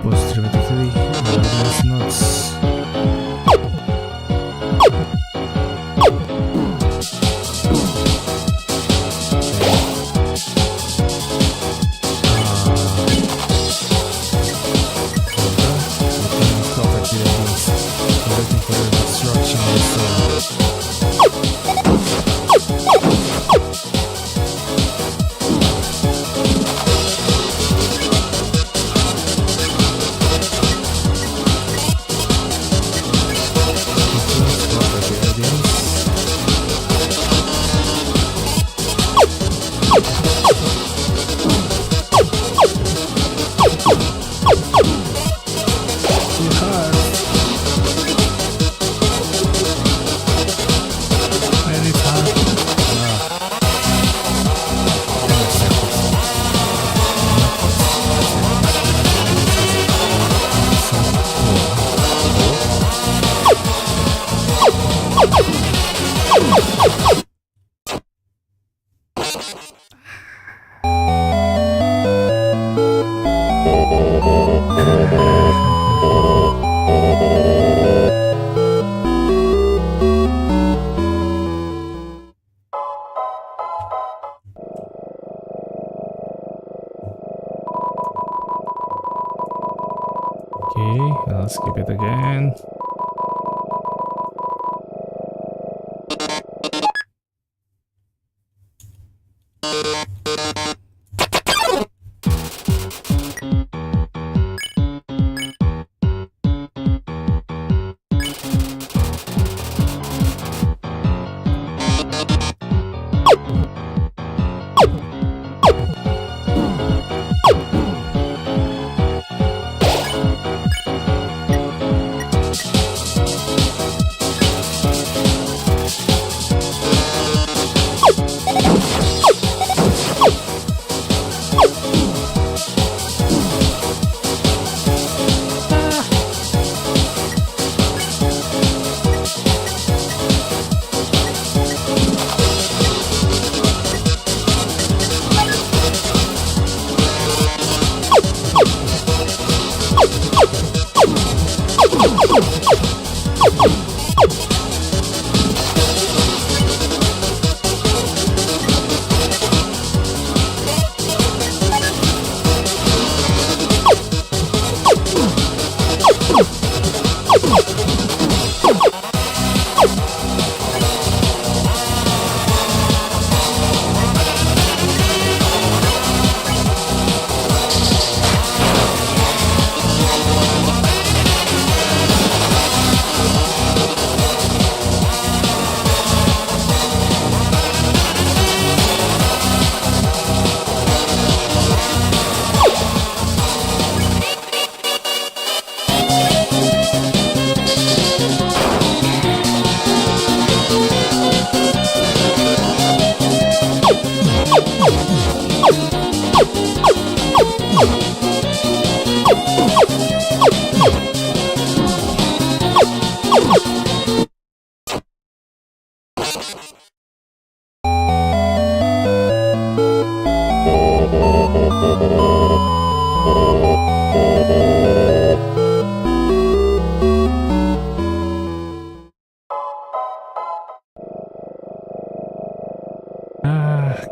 Post-dramatically, there's nuts. Okay, I'll skip it again.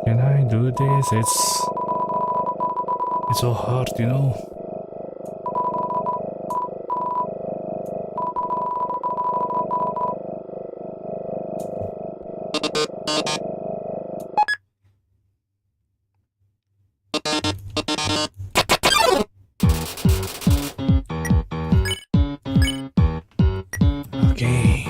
Can I do this? It's so hard, you know. Okay.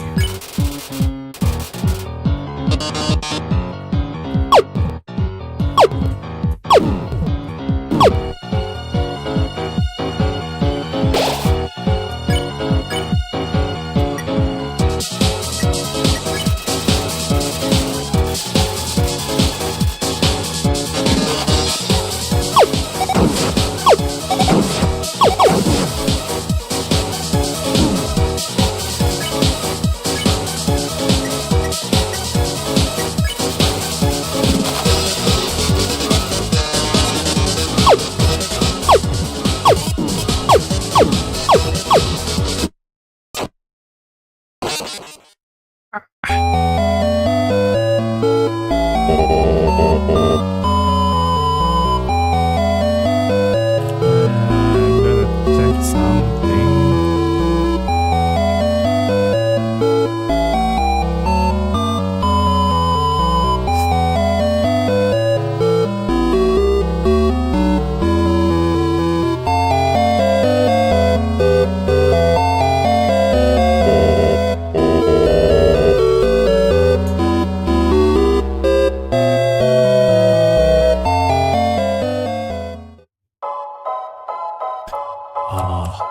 I'm gonna check something. Ah.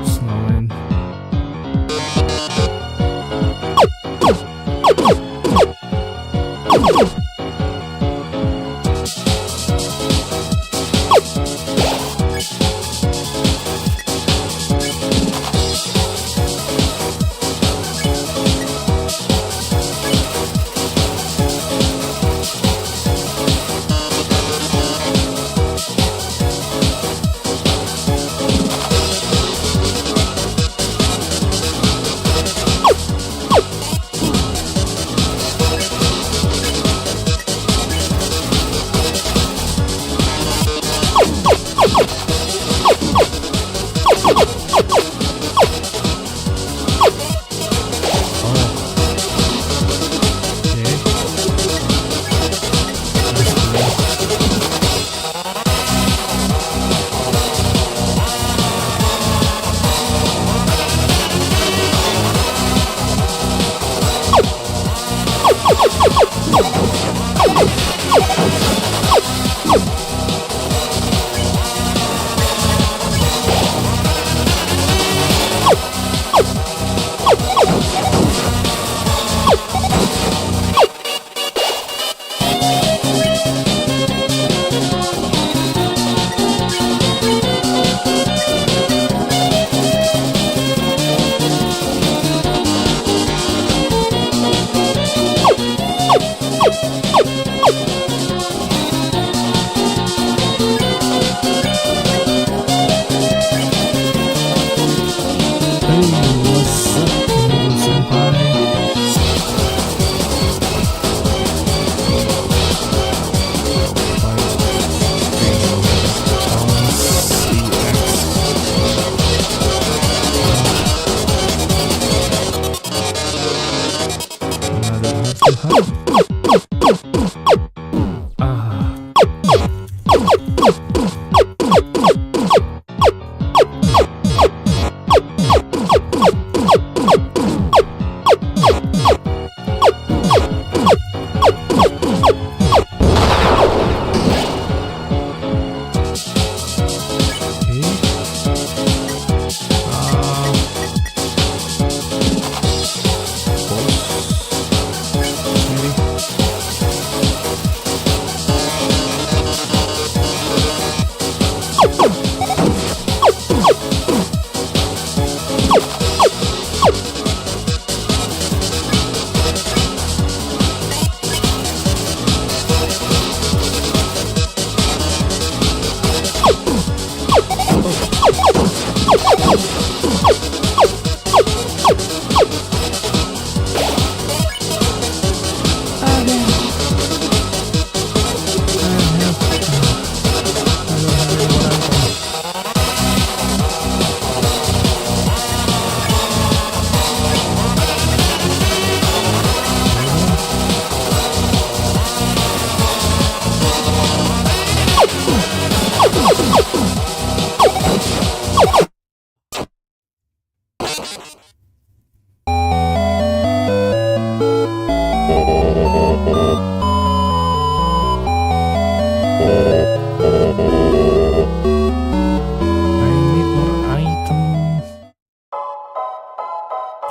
Snowing.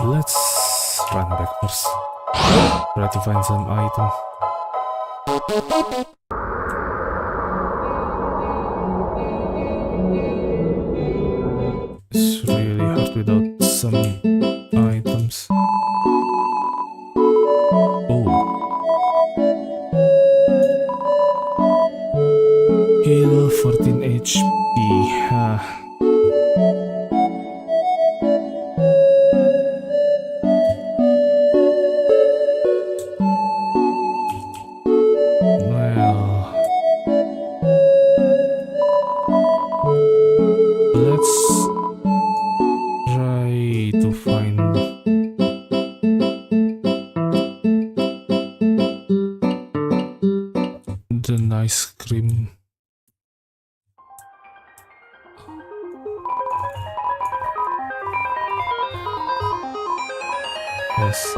Let's run back first. Try to find some item. It's really hard without some items. Oh. Heal 14 HP. Well, let's try to find the nice cream. Yes.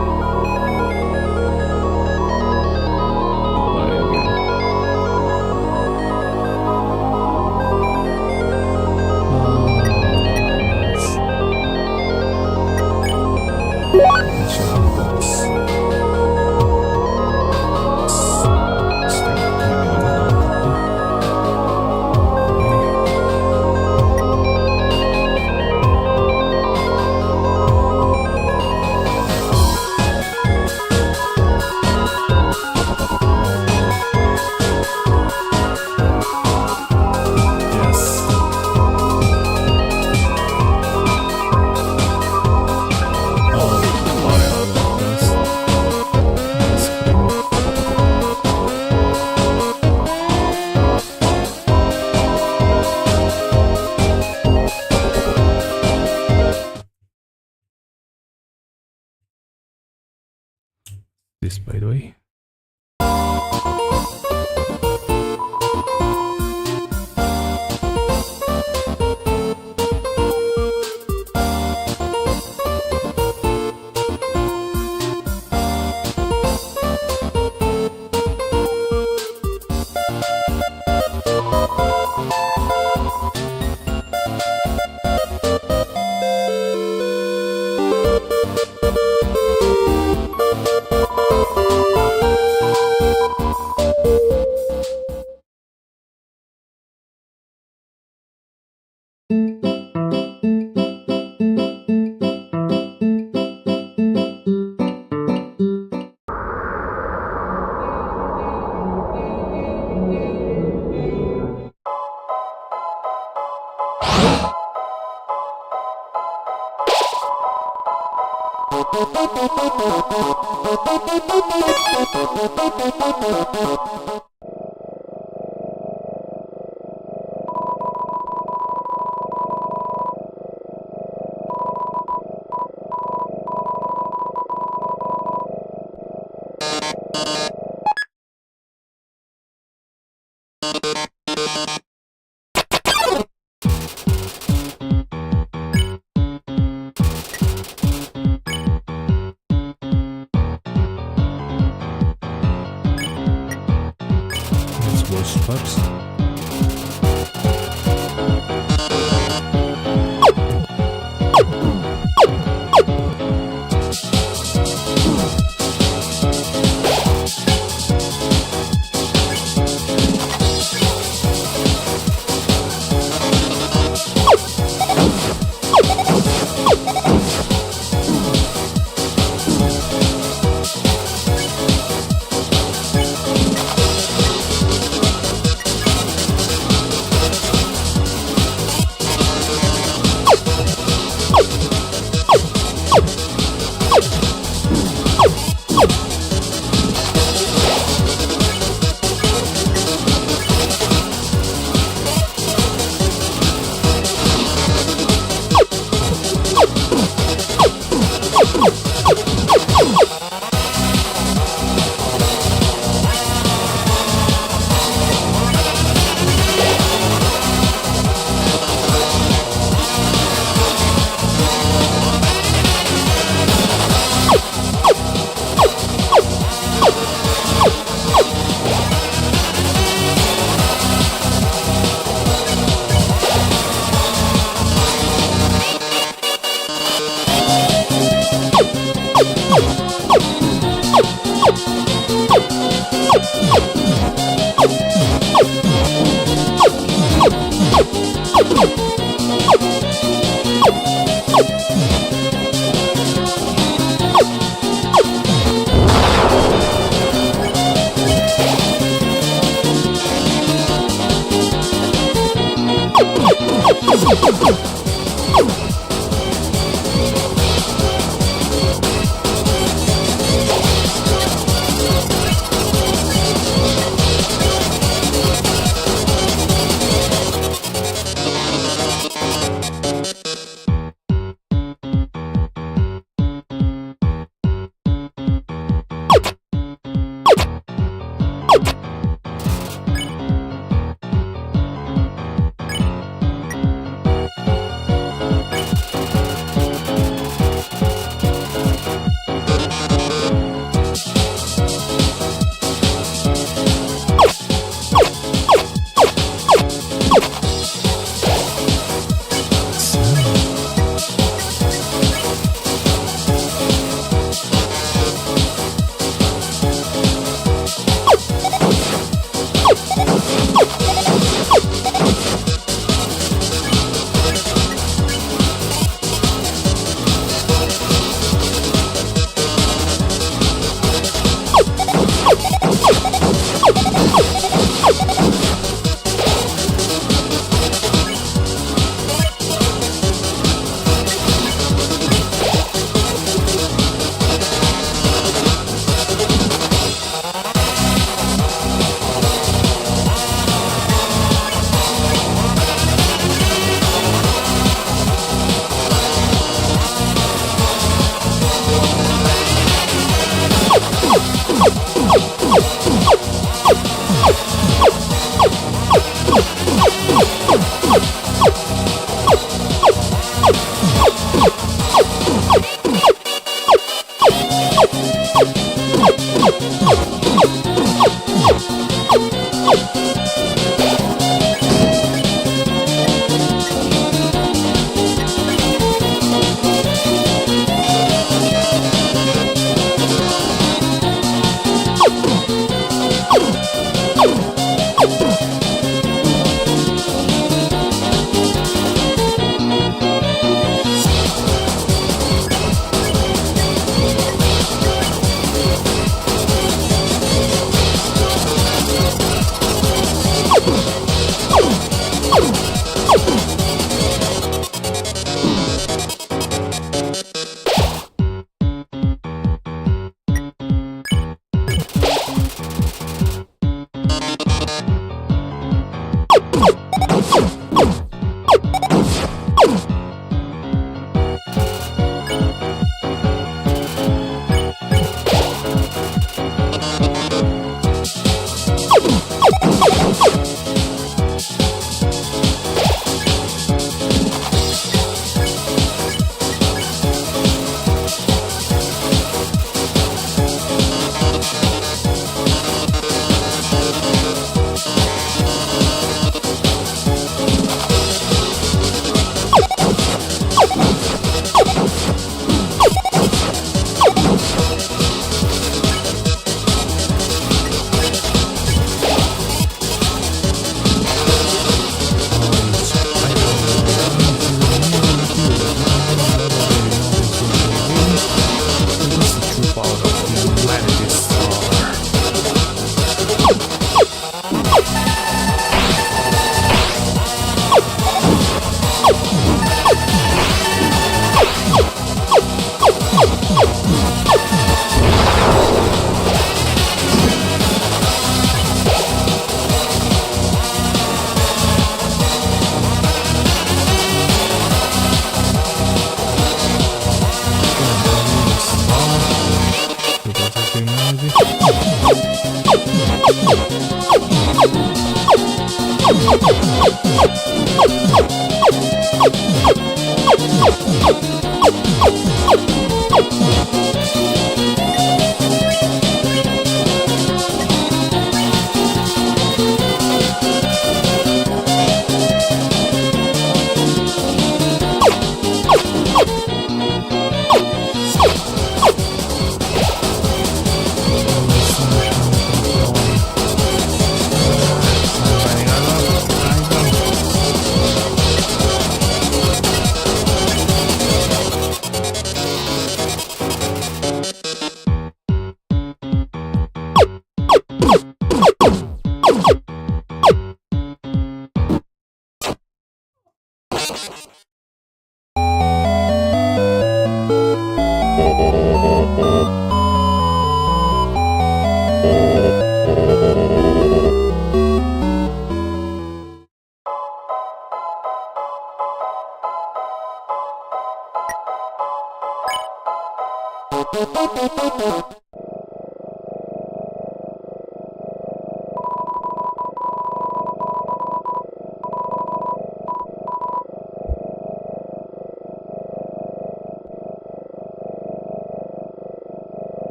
This, by the way.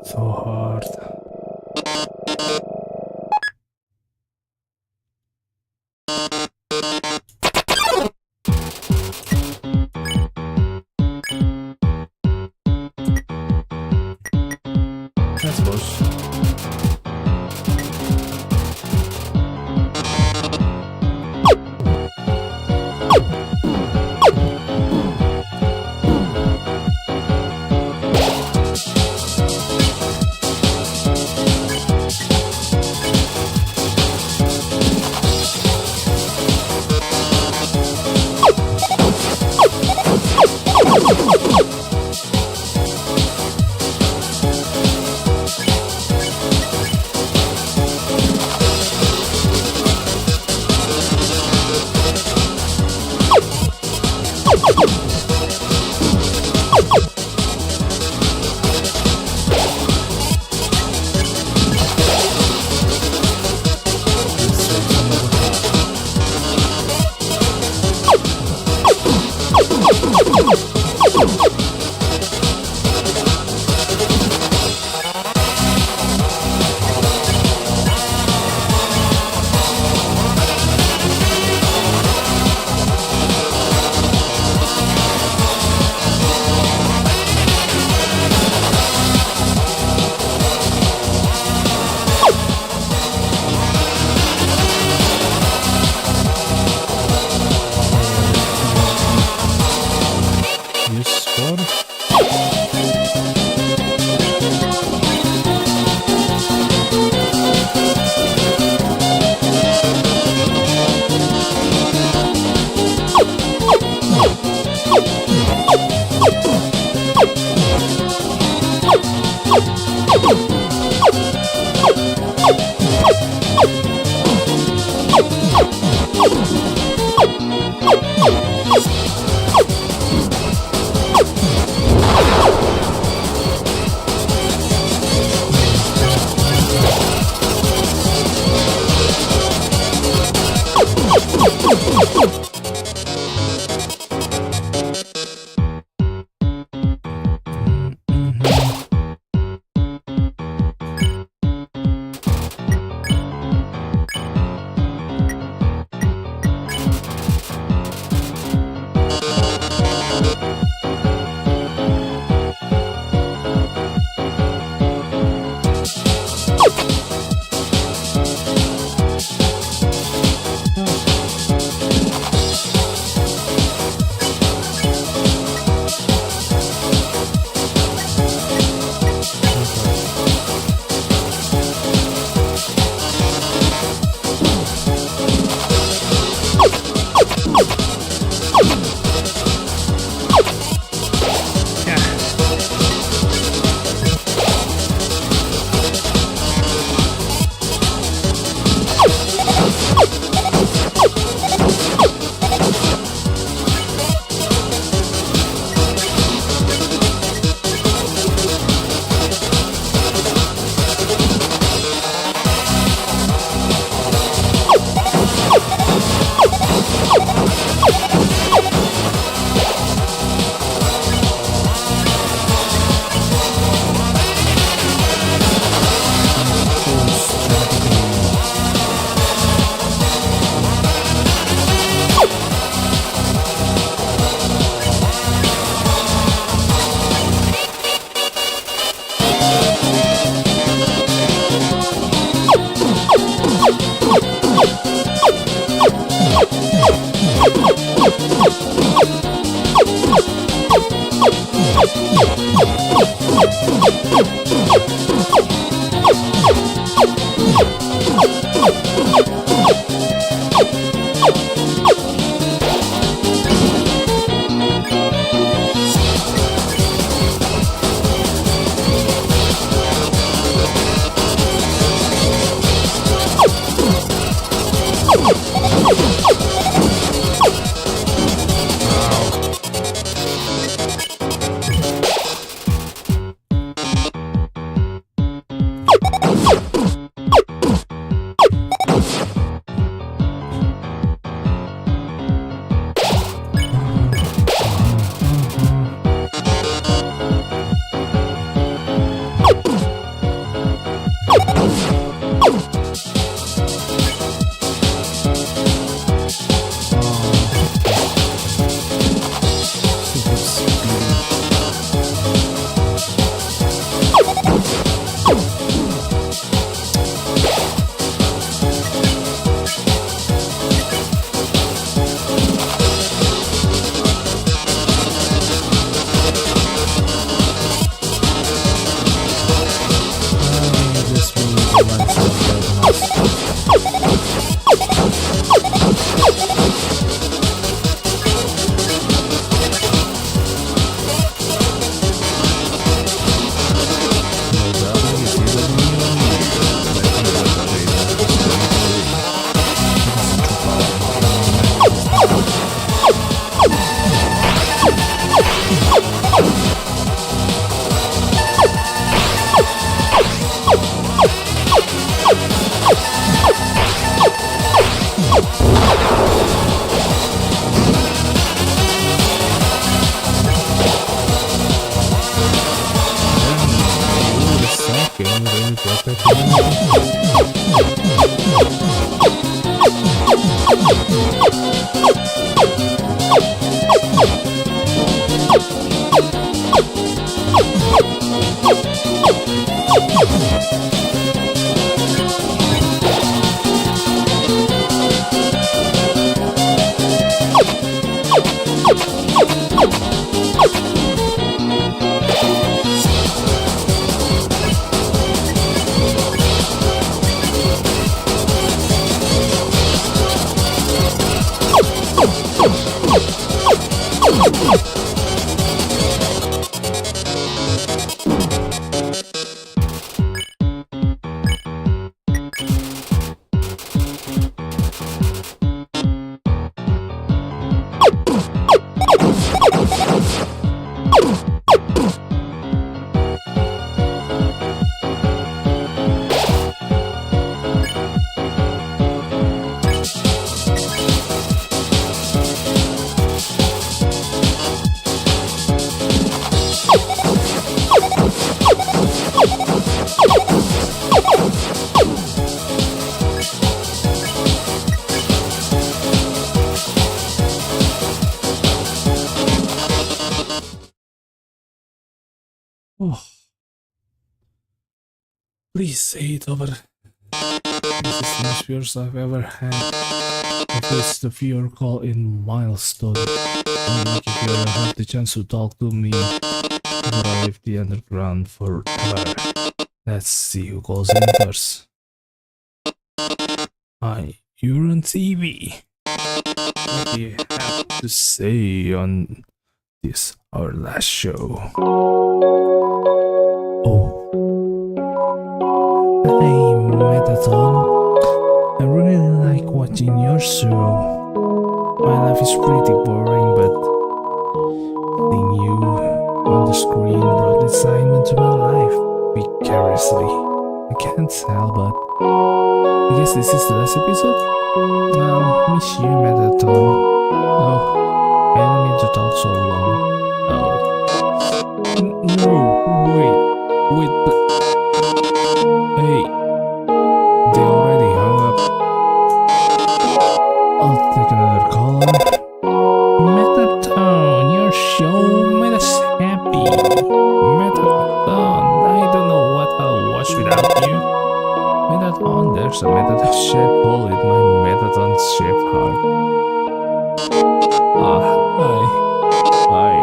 So hard. That's close. Oh, please say it over. This is the most viewers I've ever had. If it's the viewer call in milestone. Only if you ever have the chance to talk to me before I leave the underground forever. Let's see who calls in first. Hi, you're on TV. What do you have to say on this, our last show? Oh. Hey, Metaton. I really like watching your show. My life is pretty boring, but seeing you on the screen brought excitement to my life vicariously. I can't tell, but I guess this is the last episode? Miss you, Metaton. Oh, I didn't mean to talk so long. No, wait, but... Hey, they already hung up. I'll take another call. Metaton, your show made us happy. Metaton, I don't know what I'll watch without you. Metaton, there's a Metaton shaped hole in my Metaton shaped heart.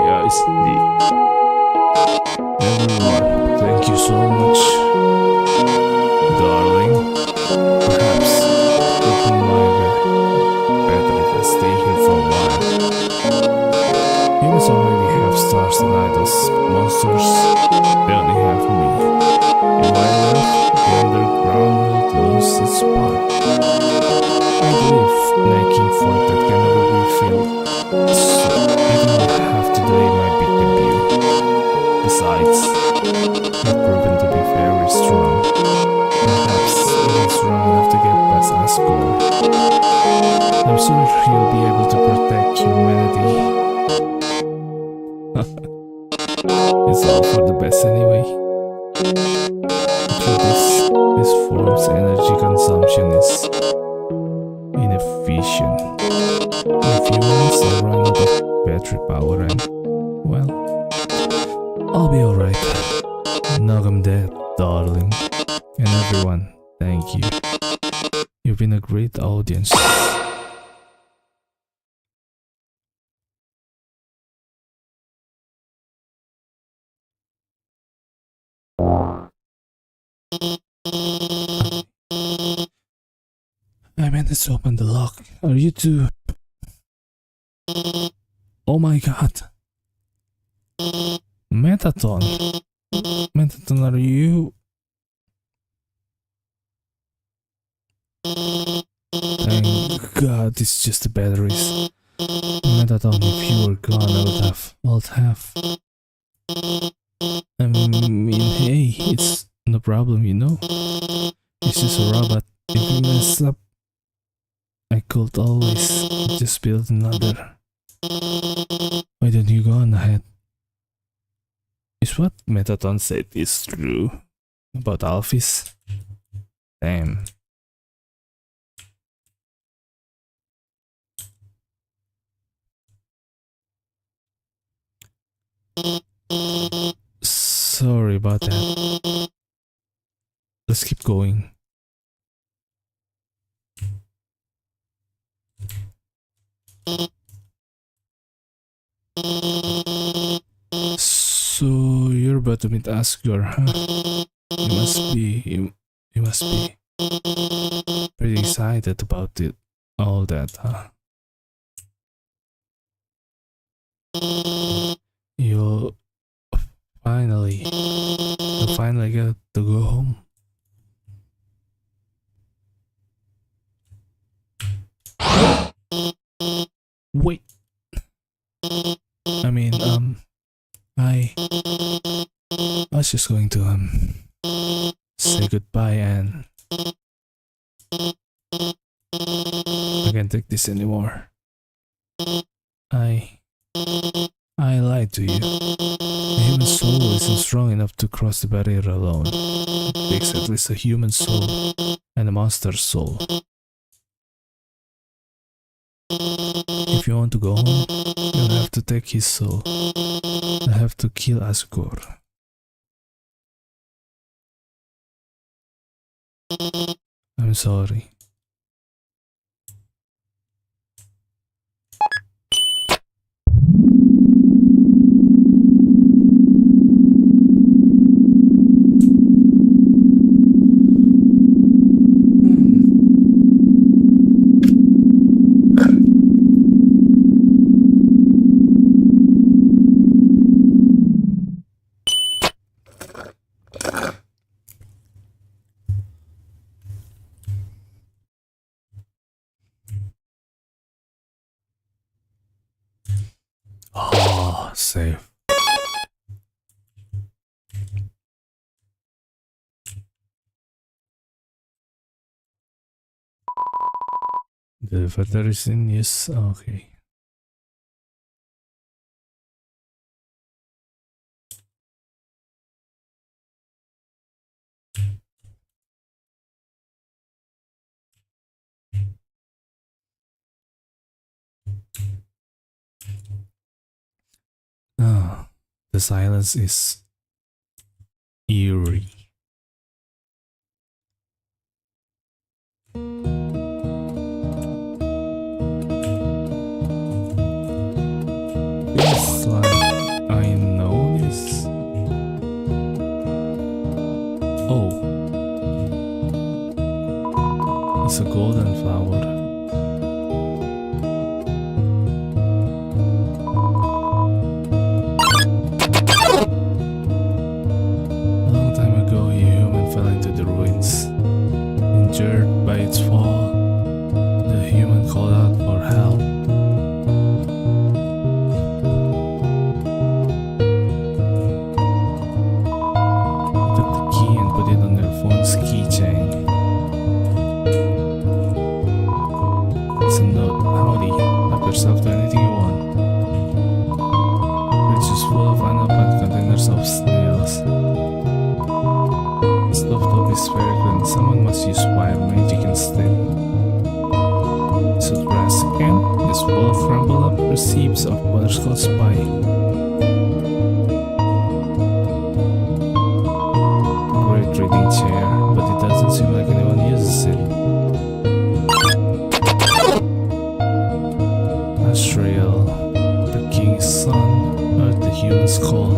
I see. Everyone, thank you so much, darling. Perhaps it might be better if I stay here for a while. Humans already have stars and idols, but monsters barely have me. If I left, the underground would lose its spark. I believe Neki effort that can never be filled. So even what I have today might be debut. Besides, you've proven to be very strong. Perhaps even strong enough to get past Asgore. I'm sure you'll be able to protect humanity. It's all for the best anyway. The truth is, this form's energy consumption is inefficient. In a few minutes I'll run out of battery power and, well, I'll be alright. Knock 'em dead, darling. And everyone, thank you. You've been a great audience. I managed to open the lock. Are you two? Oh my god. Metaton. Metaton, are you? Thank god, it's just the batteries. Metaton, if you were gone, I'd have. I mean, hey, it's no problem, you know? It's just a robot. If you mess up, I could always just build another. Why don't you go on ahead? Is what Metaton said is true about Alphys? Damn. Sorry about that. Let's keep going. So you're about to meet Asgore, huh? You must be pretty excited about it, all that, huh? You'll finally get to go home. Wait. I mean, I was just going to say goodbye and I can't take this anymore. I lied to you. A human soul isn't strong enough to cross the barrier alone. It takes at least a human soul and a monster's soul. If you want to go home, you'll have to take his soul. You'll have to kill Asgore. I'm sorry. Oh, save. The battery is in use. Okay. Ah, the silence is eerie. It's like I know this. Oh, it's a golden flower. A long time ago, It's a note. Howdy. Help yourself to anything you want. Fridge is full of unopened containers of snails. Stovetop is very clean. Someone must use fire magic instead. So grass can is full of crumbled up receipts of butterscotch pie. Great reading chair, but it doesn't seem like anyone uses it. Asriel, the king's son, heard the human's call.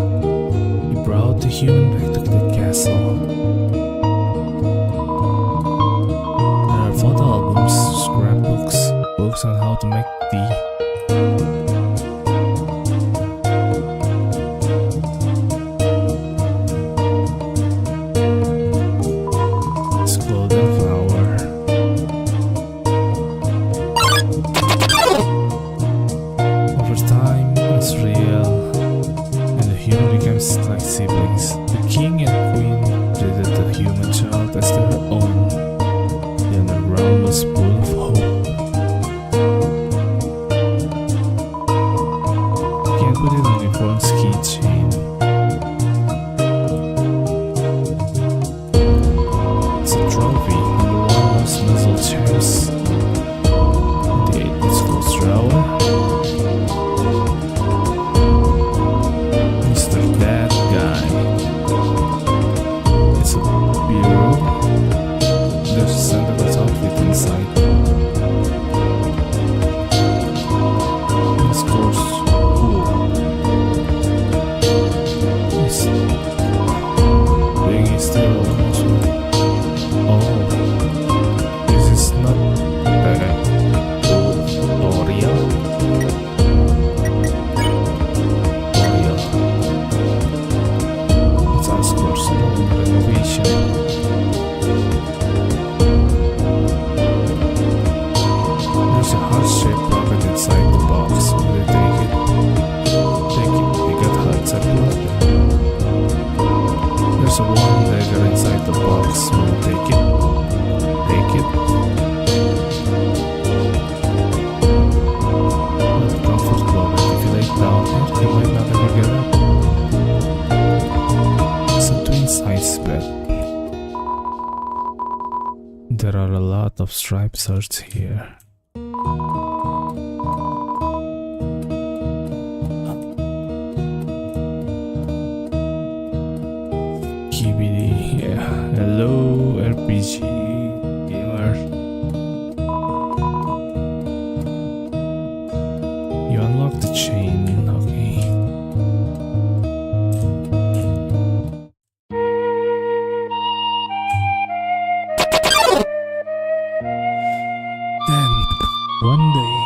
He brought the human back to the castle. There are photo albums, scrapbooks, books on how to make tea. It's golden flower. Over time, Asriel and the human became like siblings. The king and queen treated the human child as their own. The underground was full of hope. Put it on your phone's keychain. It's a trophy on the wall's muzzle chairs. The 8-bit clothes drawer. Mr. That Guy. It's a bureau. There's a Santa Claus outfit inside. It's course. Being is still almost. Oh, this is not Oriel. It's our course renovation. There's a heart-shaped rocket inside the box. Will you take it? Take it. We got hearts at work. There's a warm dagger inside the box. Will you take it? Take it. With a comfort closet, if you lay down here, you might not ever get up. It's a twin-size bed. There are a lot of striped shirts here. Yeah. Hello, RPG gamer. You unlock the chain, okay. Then, one day,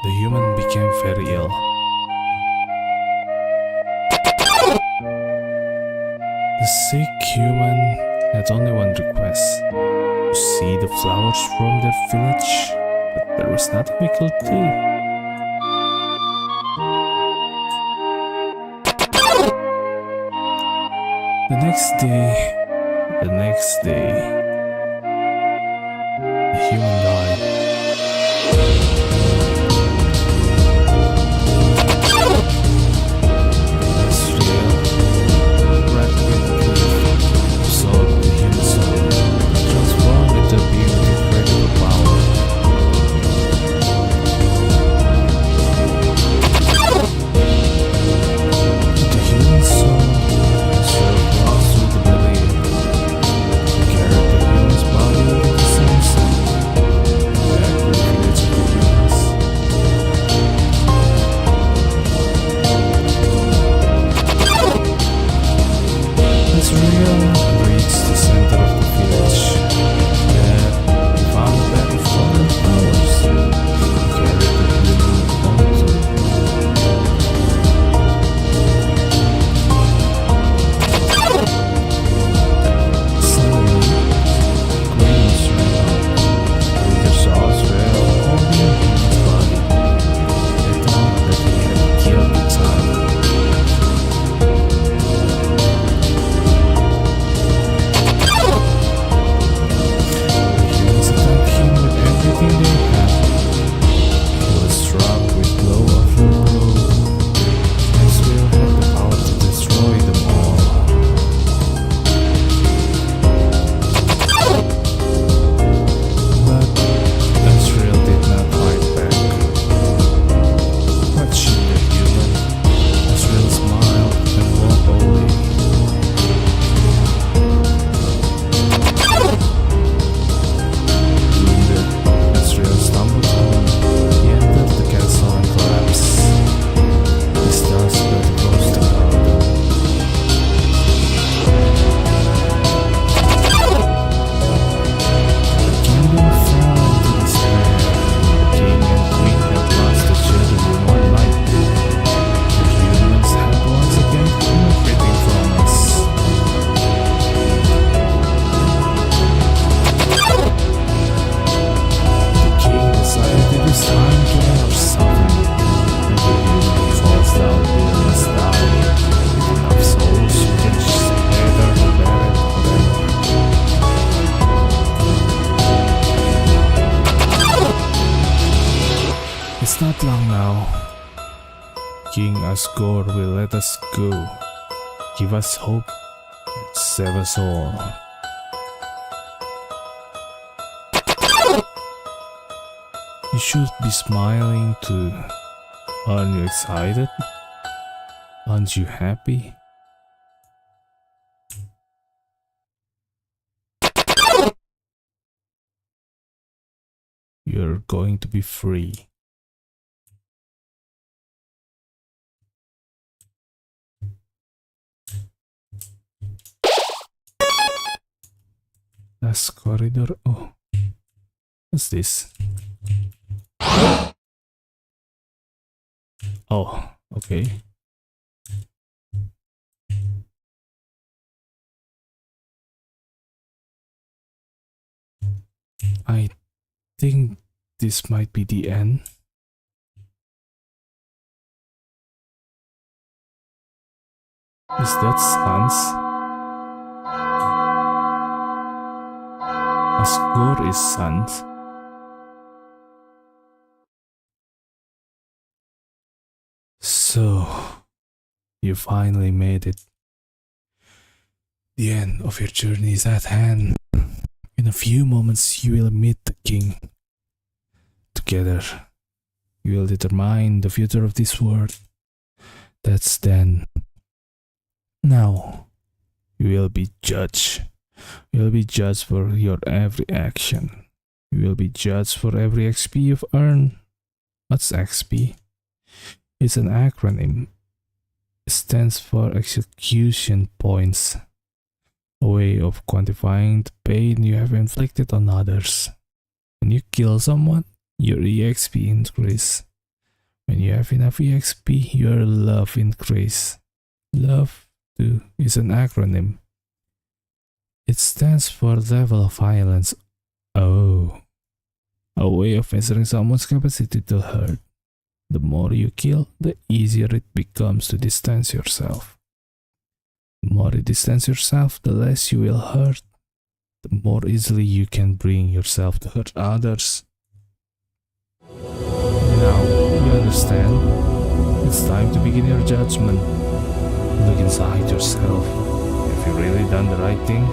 the human became very ill. The sick human had only one request: to see the flowers from their village, but there was nothing we could do. The next day, the human died. It's not long now. King Asgore will let us go, give us hope, and save us all. You should be smiling too. Aren't you excited? Aren't you happy? You're going to be free. Last corridor. Oh, what's this? Oh, okay. I think this might be the end. Is that Sans? Asgore is Sans. So, you finally made it. The end of your journey is at hand. In a few moments you will meet the king. Together, you will determine the future of this world. That's then. Now, you will be judged. You will be judged for your every action. You will be judged for every XP you've earned. What's XP? It's an acronym. It stands for execution points, a way of quantifying the pain you have inflicted on others. When you kill someone, your EXP increase. When you have enough EXP, your love increase. Love, too, is an acronym. It stands for level of violence. Oh, a way of measuring someone's capacity to hurt. The more you kill, the easier it becomes to distance yourself. The more you distance yourself, the less you will hurt. The more easily you can bring yourself to hurt others. Now, you understand? It's time to begin your judgment. Look inside yourself. Have you really done the right thing?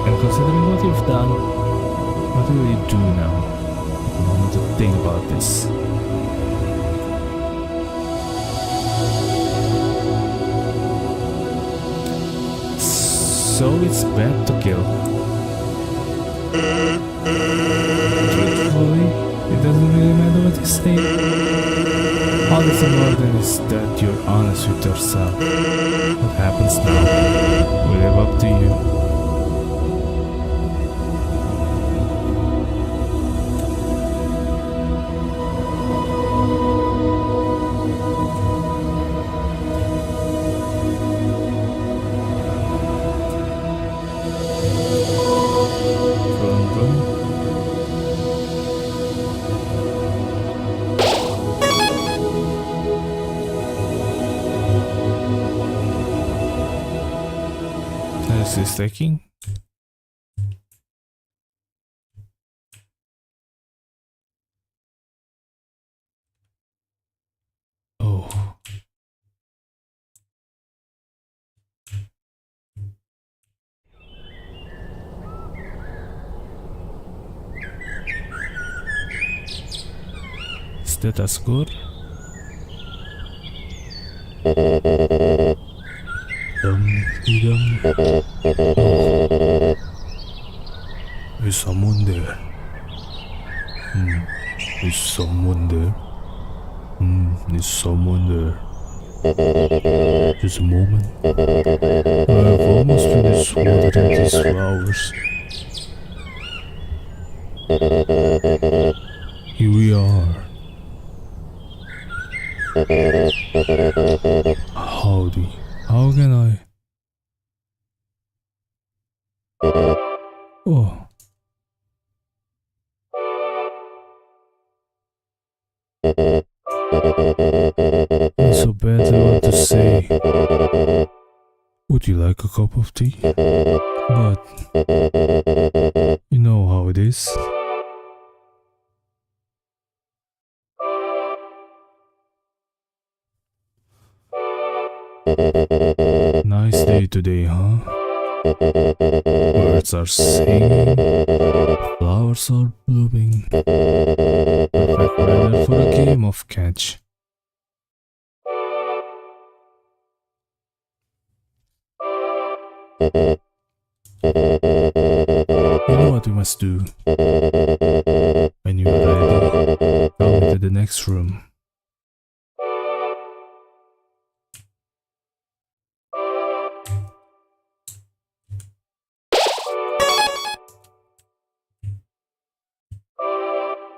And considering what you've done, what will you do now? Take a moment to think about this. So it's bad to kill. Truthfully, it doesn't really matter what you say. All that's important is that you're honest with yourself. What happens now will live up to you. Is this taking? Oh. Is that as good? There's someone there. There's someone there. There's someone there. Just a moment. I've almost finished watering these flowers. Here we are. Howdy. How can I? Oh. It's so bad I want to say, would you like a cup of tea? But you know how it is. Nice day today, huh? Birds are singing, flowers are blooming. Perfect weather for a game of catch. You know what we must do? When you are ready, come into the next room.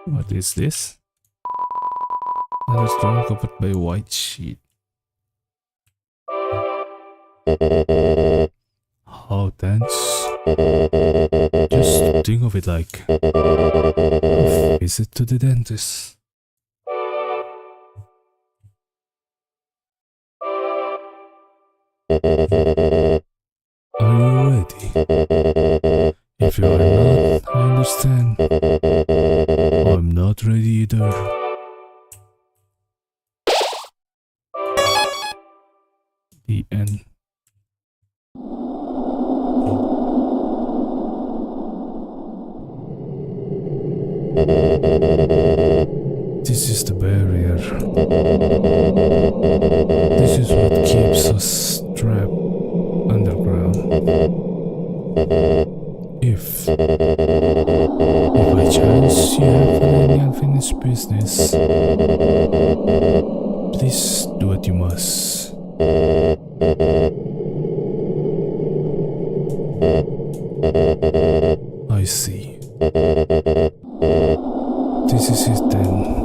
What is this? Another drawing covered by a white sheet. How tense. Just think of it like a visit to the dentist. Are you ready? If you are not, I understand. I'm not ready either. The end. This is the barrier. This is what keeps us trapped underground. If by chance you have any unfinished business, please do what you must. I see. This is it then.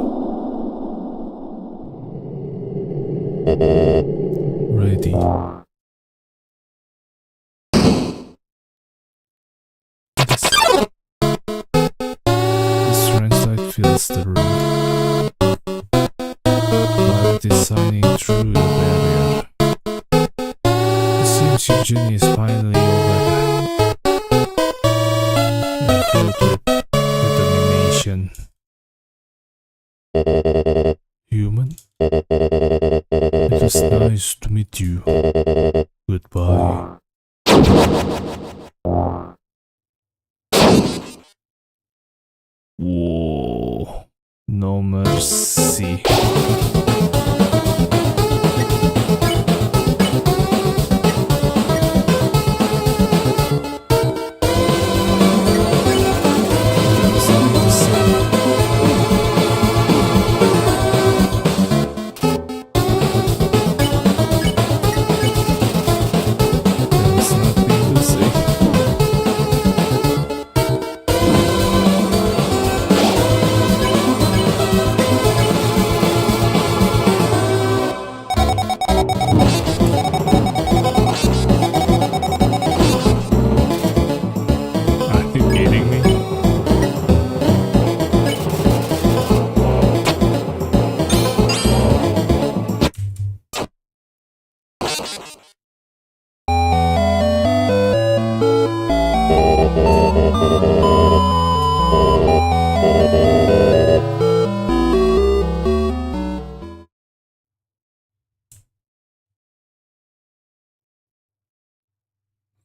Ready. The strange light fills the room. Light is shining through the barrier. It seems your journey is finally over. You're filled with determination. Human? It was nice to meet you. Goodbye. Whoa. No mercy.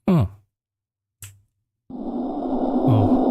Huh. Oh.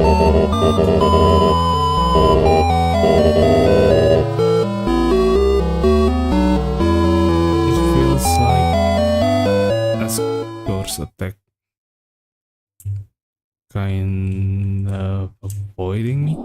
It feels like Asgore's attack kind of avoiding me.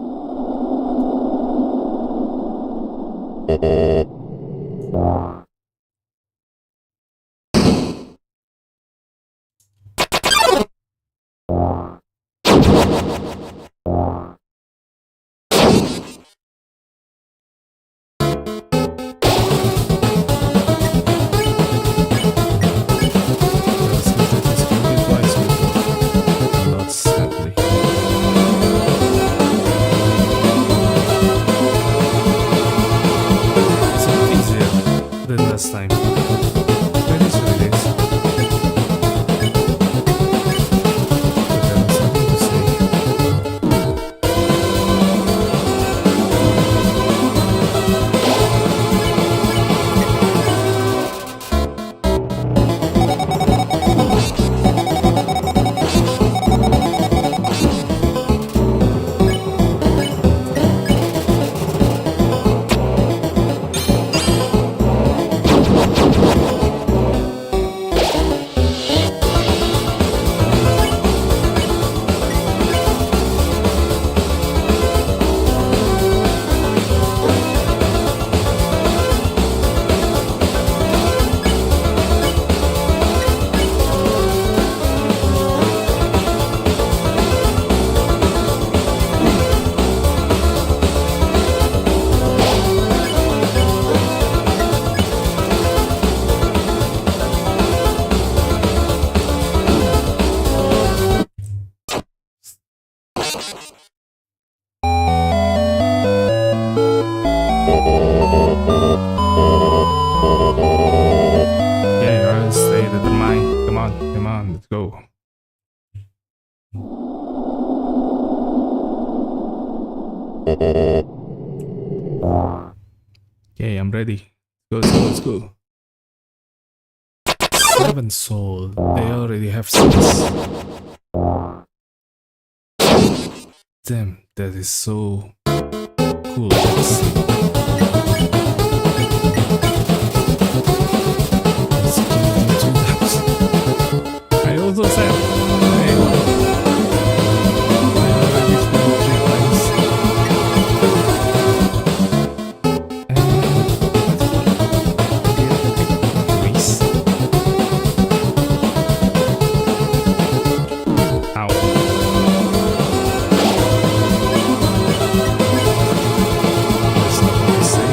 Time. That is what it is. But there was nothing to say. Yeah, I'll stay determined. Come on, let's go. Okay, I'm ready. Let's go. 7 soul. They already have 6. Damn, that is so cool. Let's see. I also said, hey, I already spent 3 times. Grease. Ow. There's nothing to say.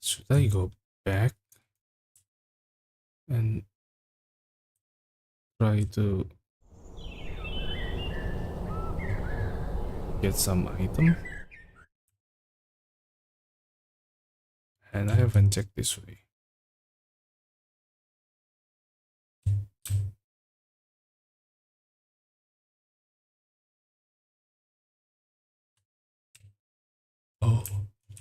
Should I go back and try to get some item? And I haven't checked this way. Oh,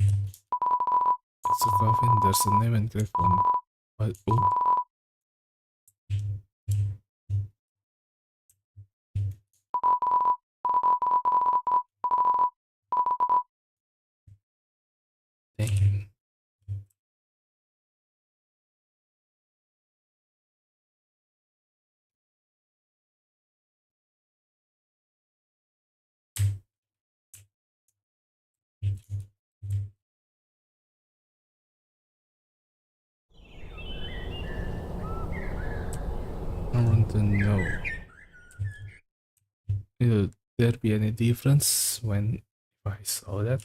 it's a coffin. There's a name engraved on. But oh, dang. I want to know. Will there be any difference when if I saw that?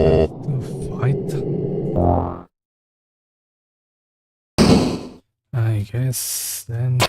fight? I guess then.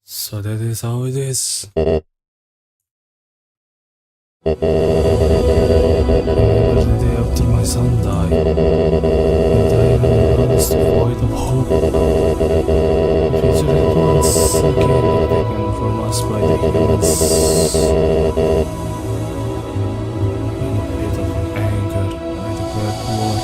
So that is how it is. Another day after my son died, and I am lost void of hope. The future at once again taken from us by the humans. In a bit of anger, I declared war.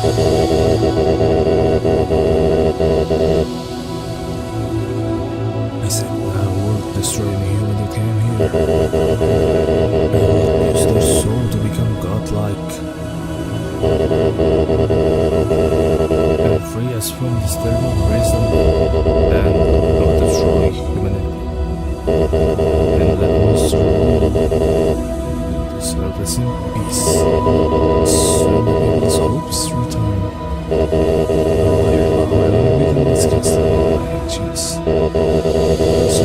use their soul to become godlike and free us from this terrible prison and not destroy humanity. And let us rule to serve us in peace. Soon the people's hopes return. We can discuss our actions. So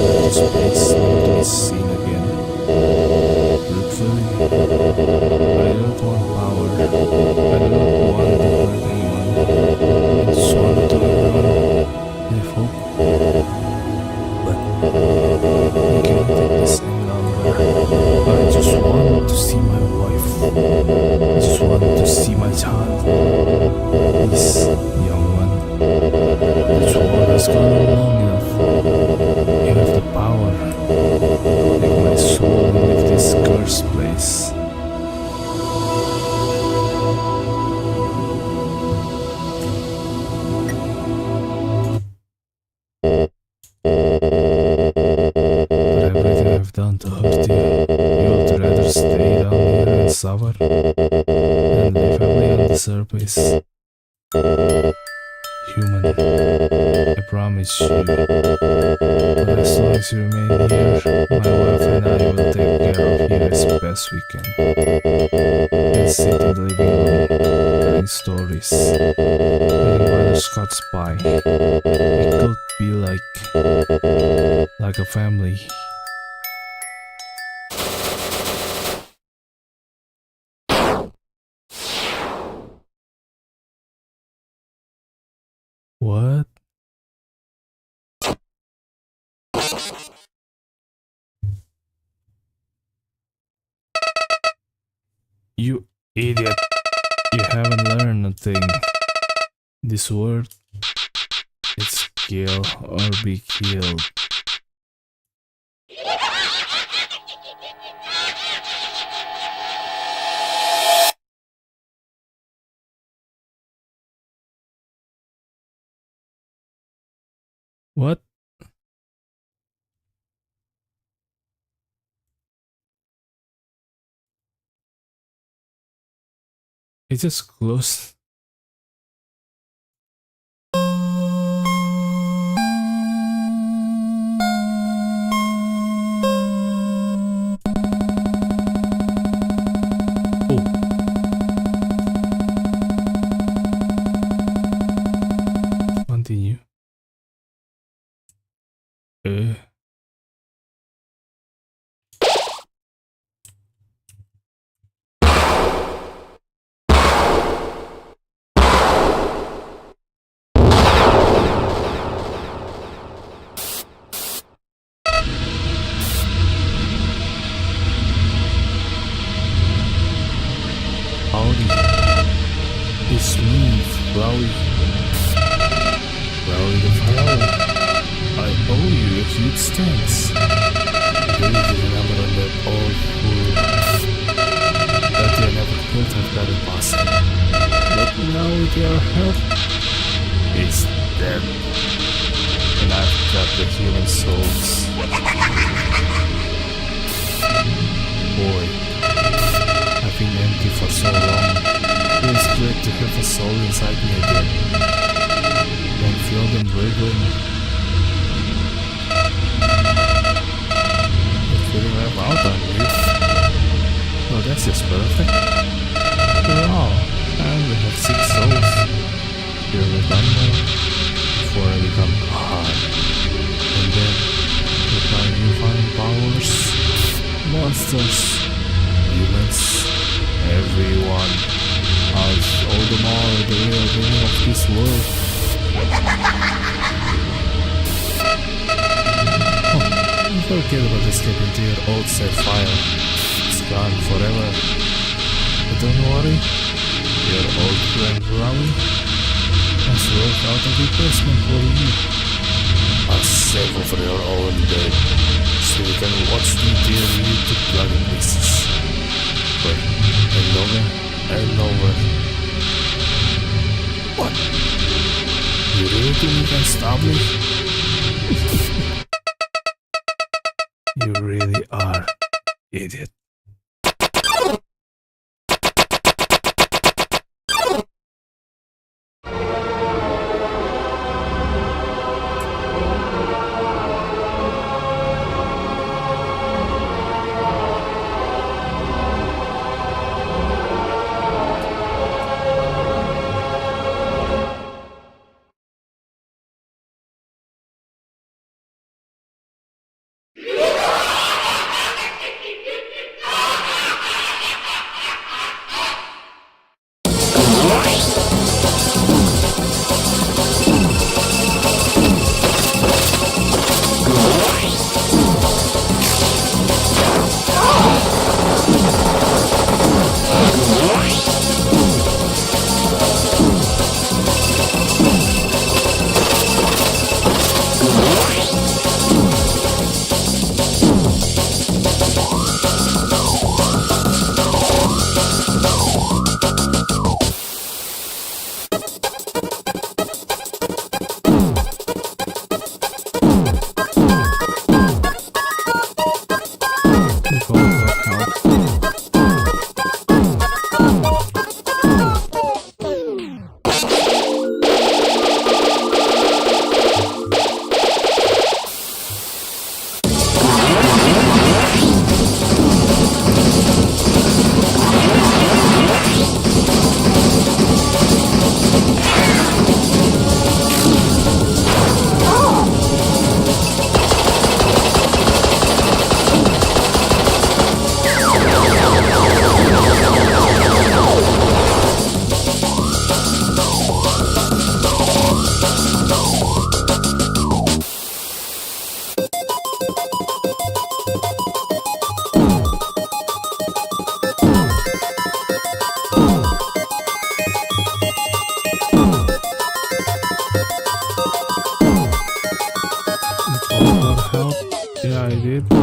let this place never to be seen again. Truthfully, I don't want power. I don't want to hurt anyone. It's sworn to everyone. I hope. But I can't take this any longer. I just want to see my wife. I just want to see my child. Please, young one. The war has gone on long enough. You have the power. Take my soul and leave this cursed place. But everything I've done to hurt you, you'd rather stay down here and suffer and live happily on the surface. Human, I promise you. But as long as you remain here, my wife and I will take care of you as best we can. We'll sit in the living room, telling stories, eating butterscotch pie. It could be like a family. What? You idiot. You haven't learned a thing. This word, it's kill or be killed. What? It just closed. Continue. Howdy. It's me, Flowey. Flowey the Flower. I owe you a huge thanks. I really did remember on that old fool. That I never could have got it possible. But now with your help, he's dead. And I've got the human souls. Boy, I've been empty for so long. Feels great to have a soul inside me again. Don't feel them wriggling. They're feeling right out on you. Oh, that's just perfect. Wow, and we have 6 souls. Here we come now, before I become God. And then, with my newfound powers, monsters, humans, everyone, I'll show them all the real meaning of this world. Oh, don't forget about escaping to your old set fire. It's gone forever. But don't worry, your old friend Rawi has worked out a replacement for you. I'll save over your own dead, so you can watch the dear YouTube bloody pieces. And over and over. What? You really think you can stop me? You really are Idiot. Yeah, I did.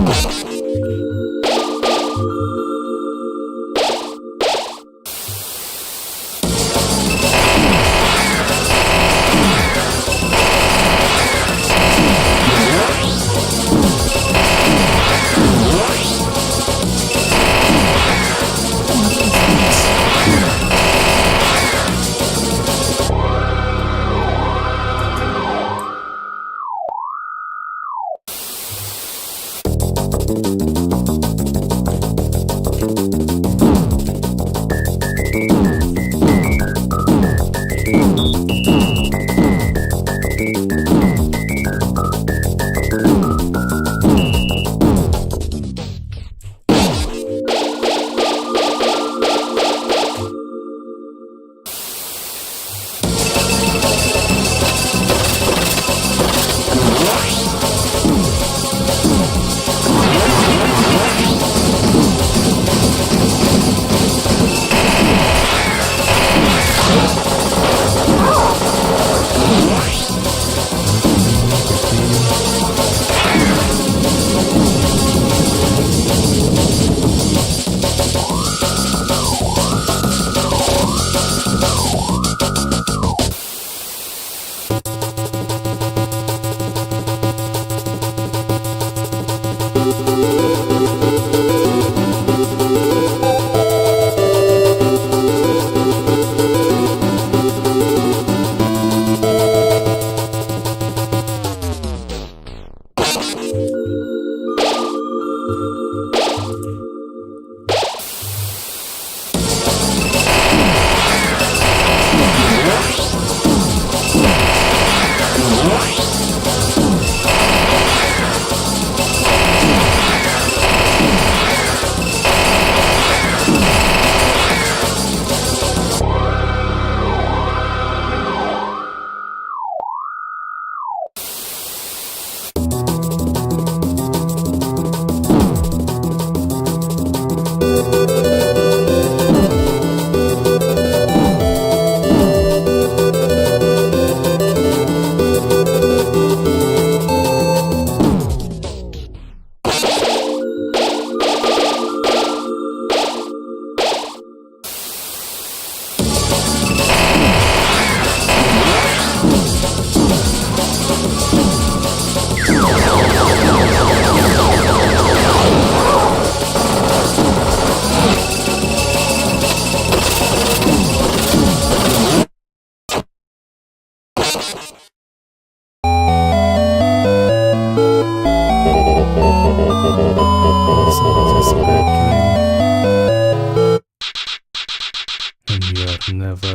never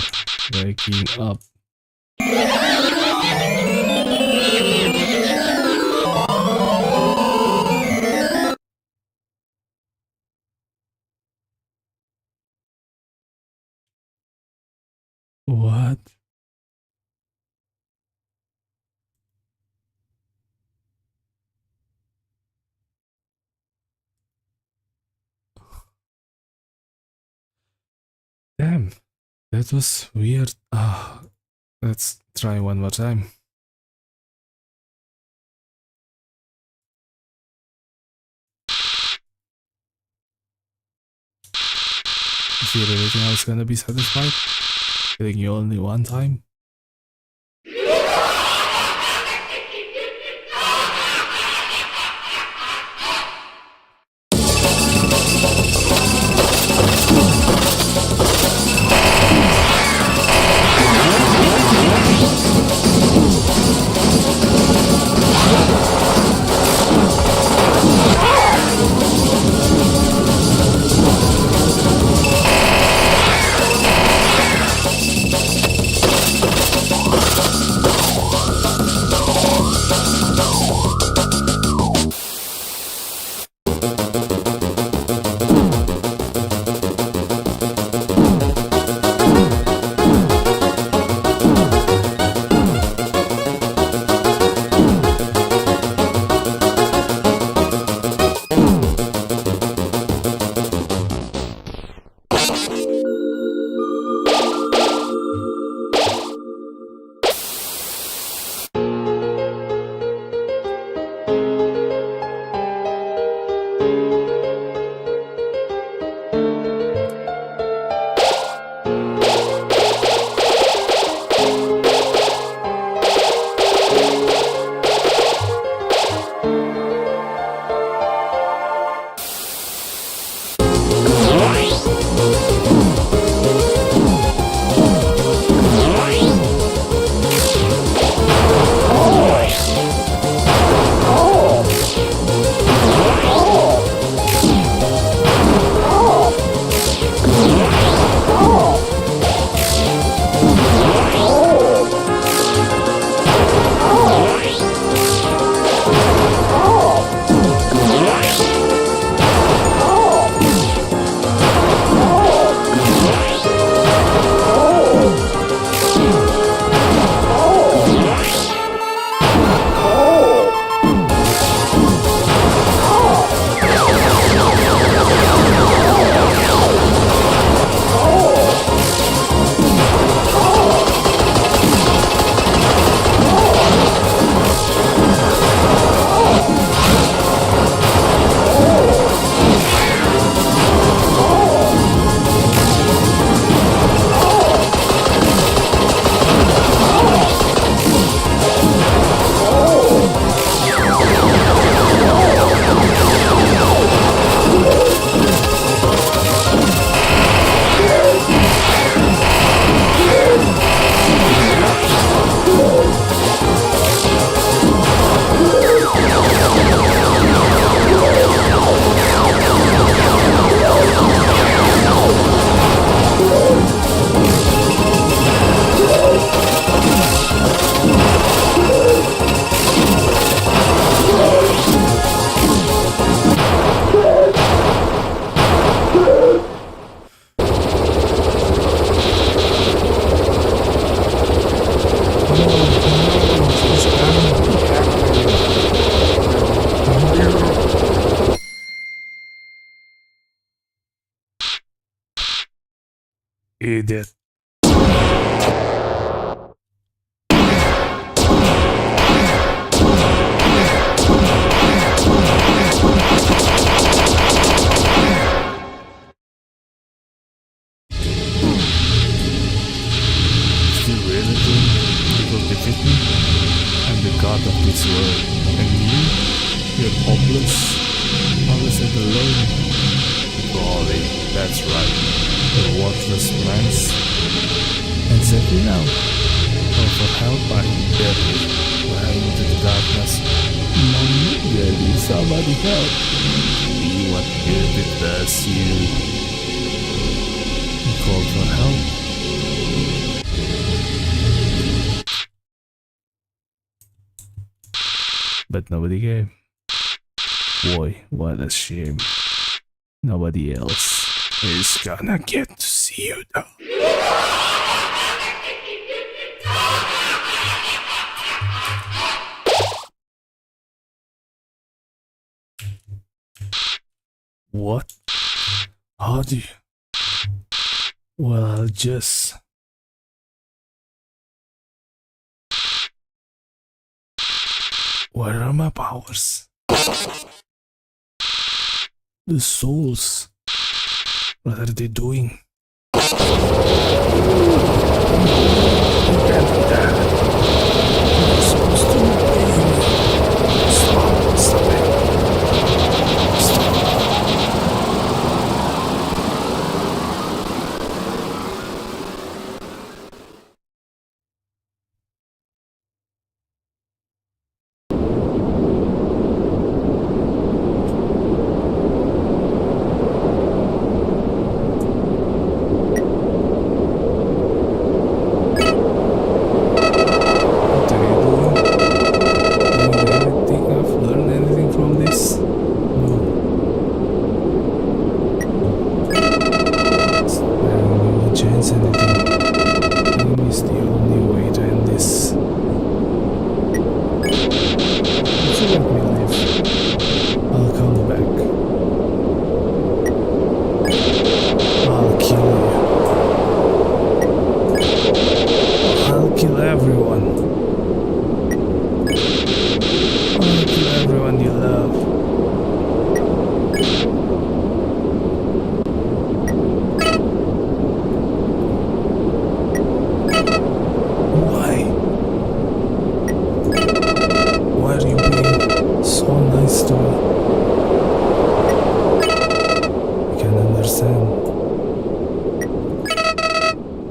waking up. What? Damn, that was weird. Let's try one more time. Is he really think I was gonna be satisfied? Killing you only one time? Idiot. Still really think you will defeat me? I'm the god of this world, and you're hopeless, always and alone. Golly, that's right, the worthless plants. Exactly now. Call for help, I'm deadly, flying into the darkness. Mommy, daddy, somebody help. See what good it does you. You called for help? but nobody came. Boy, what a shame. Nobody else is gonna get to see you though. What? How do you? Well, I'll just... Where are my powers? The souls. What are they doing? You can't do that. You're supposed to obey me. Stop. Stop it. Stop.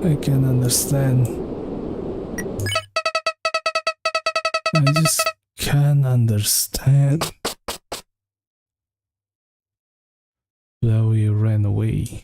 I can understand. I just can't understand. Chloe ran away.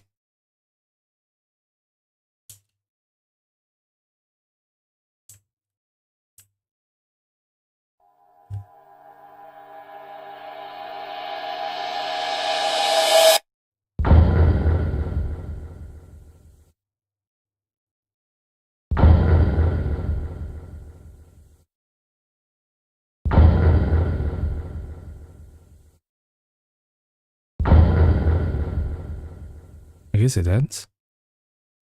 I guess it ends.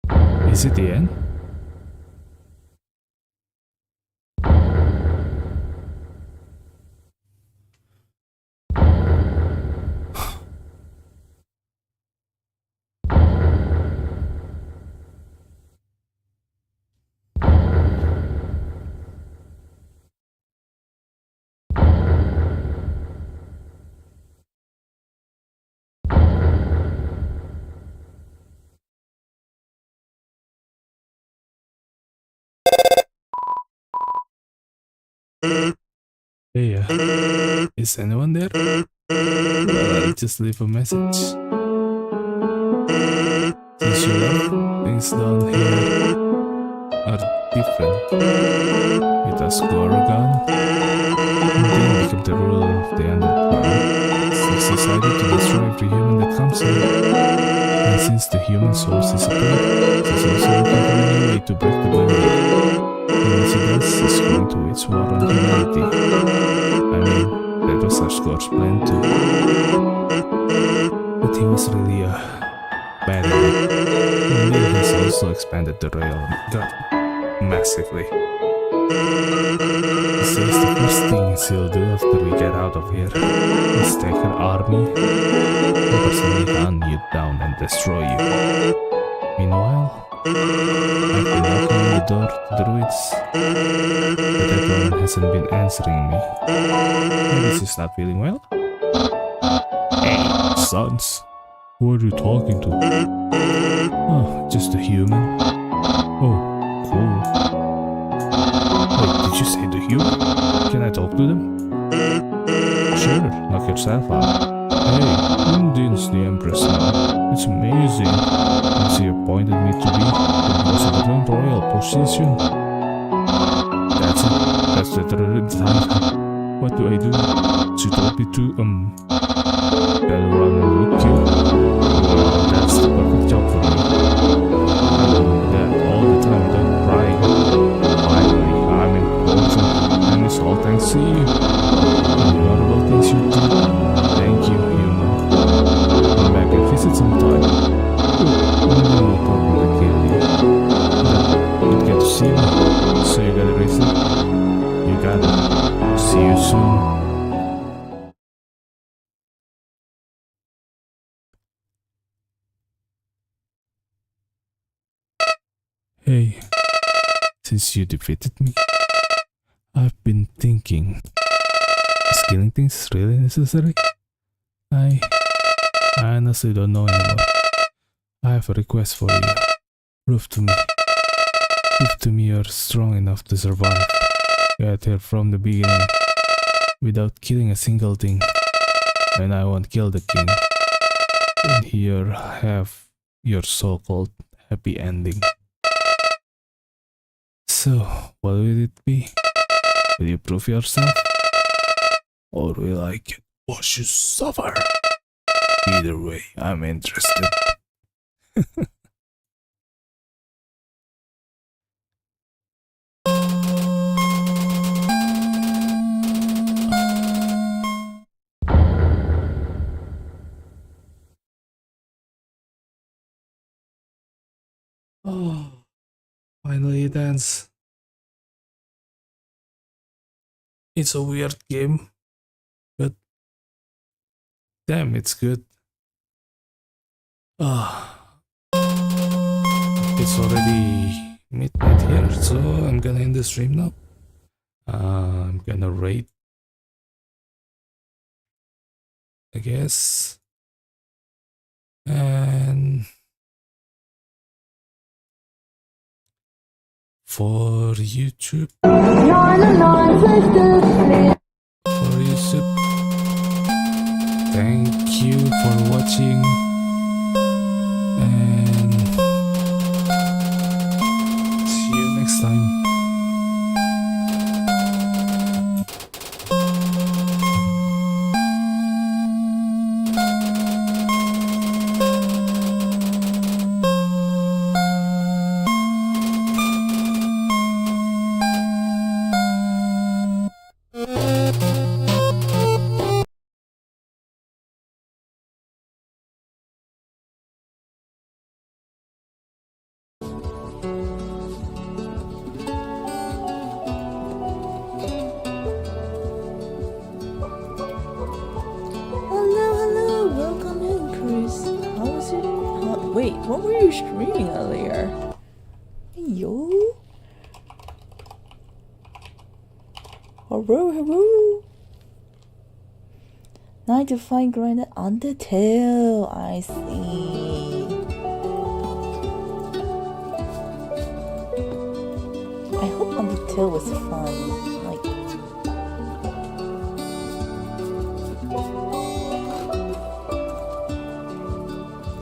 Is it the end? Hey, is anyone there? I'll just leave a message. Since you left, things down here are different. With a Gorgon, then become the ruler of the Undertale. He's decided to destroy every human that comes here. And since the human souls disappeared, he's also looking for any way to break the barrier. And as he does, he's going to wage war on humanity. I mean, that was Scott's plan too. But he was really a bad at it. And then he's also expanded the realm massively. He says the first things he'll do after we get out of here is take her army and personally hunt you down and destroy you. Meanwhile, I've been knocking on the door to the druids, but everyone hasn't been answering me. Maybe she's not feeling well? Hey, sons, who are you talking to? Oh, just a human. Oh, cool. Wait, did you say the human? Can I talk to them? Sure, knock yourself out. Hey, Undin's the Empress now. It's amazing. And she appointed me to be the President Royal position. That's it. That's the third time. What what do I do? She told me to, gotta run and look you. Well, that's the perfect job for me. I do that all the time without crying. Finally, I'm important, and it's all thanks to you. And the honorable things you do. Thank you, human. Come back and visit sometime. No problem to kill you. But you get to see me, so you gotta raise it. You got it. See you soon. Hey, since you defeated me, I've been thinking, is killing things really necessary? I honestly don't know anymore. I have a request for you. Prove to me you're strong enough to survive. Get here from the beginning, without killing a single thing. And I won't kill the king. And here have your so-called happy ending. So, what will it be? Will you prove yourself? Or will I watch you suffer? Either way, I'm interested. Oh, finally it ends. It's a weird game, but damn, it's good. It's already midnight here, so I'm gonna end the stream now. I'm gonna rate, I guess, and for YouTube, thank you for watching, and see you next time.
Wait, what were you streaming earlier? Hey, yo. Hello. 9 to 5 grinded Undertale. I see. I hope Undertale was fun.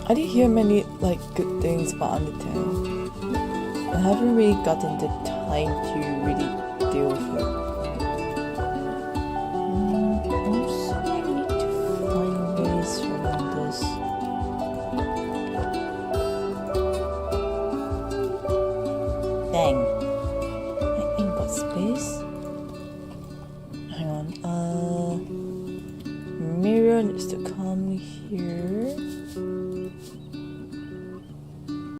I didn't hear many good things about Undertale. I haven't really gotten the time to really deal with it. Also, I need to find ways around this. Dang. I ain't got space. Hang on. Mirror needs to come here.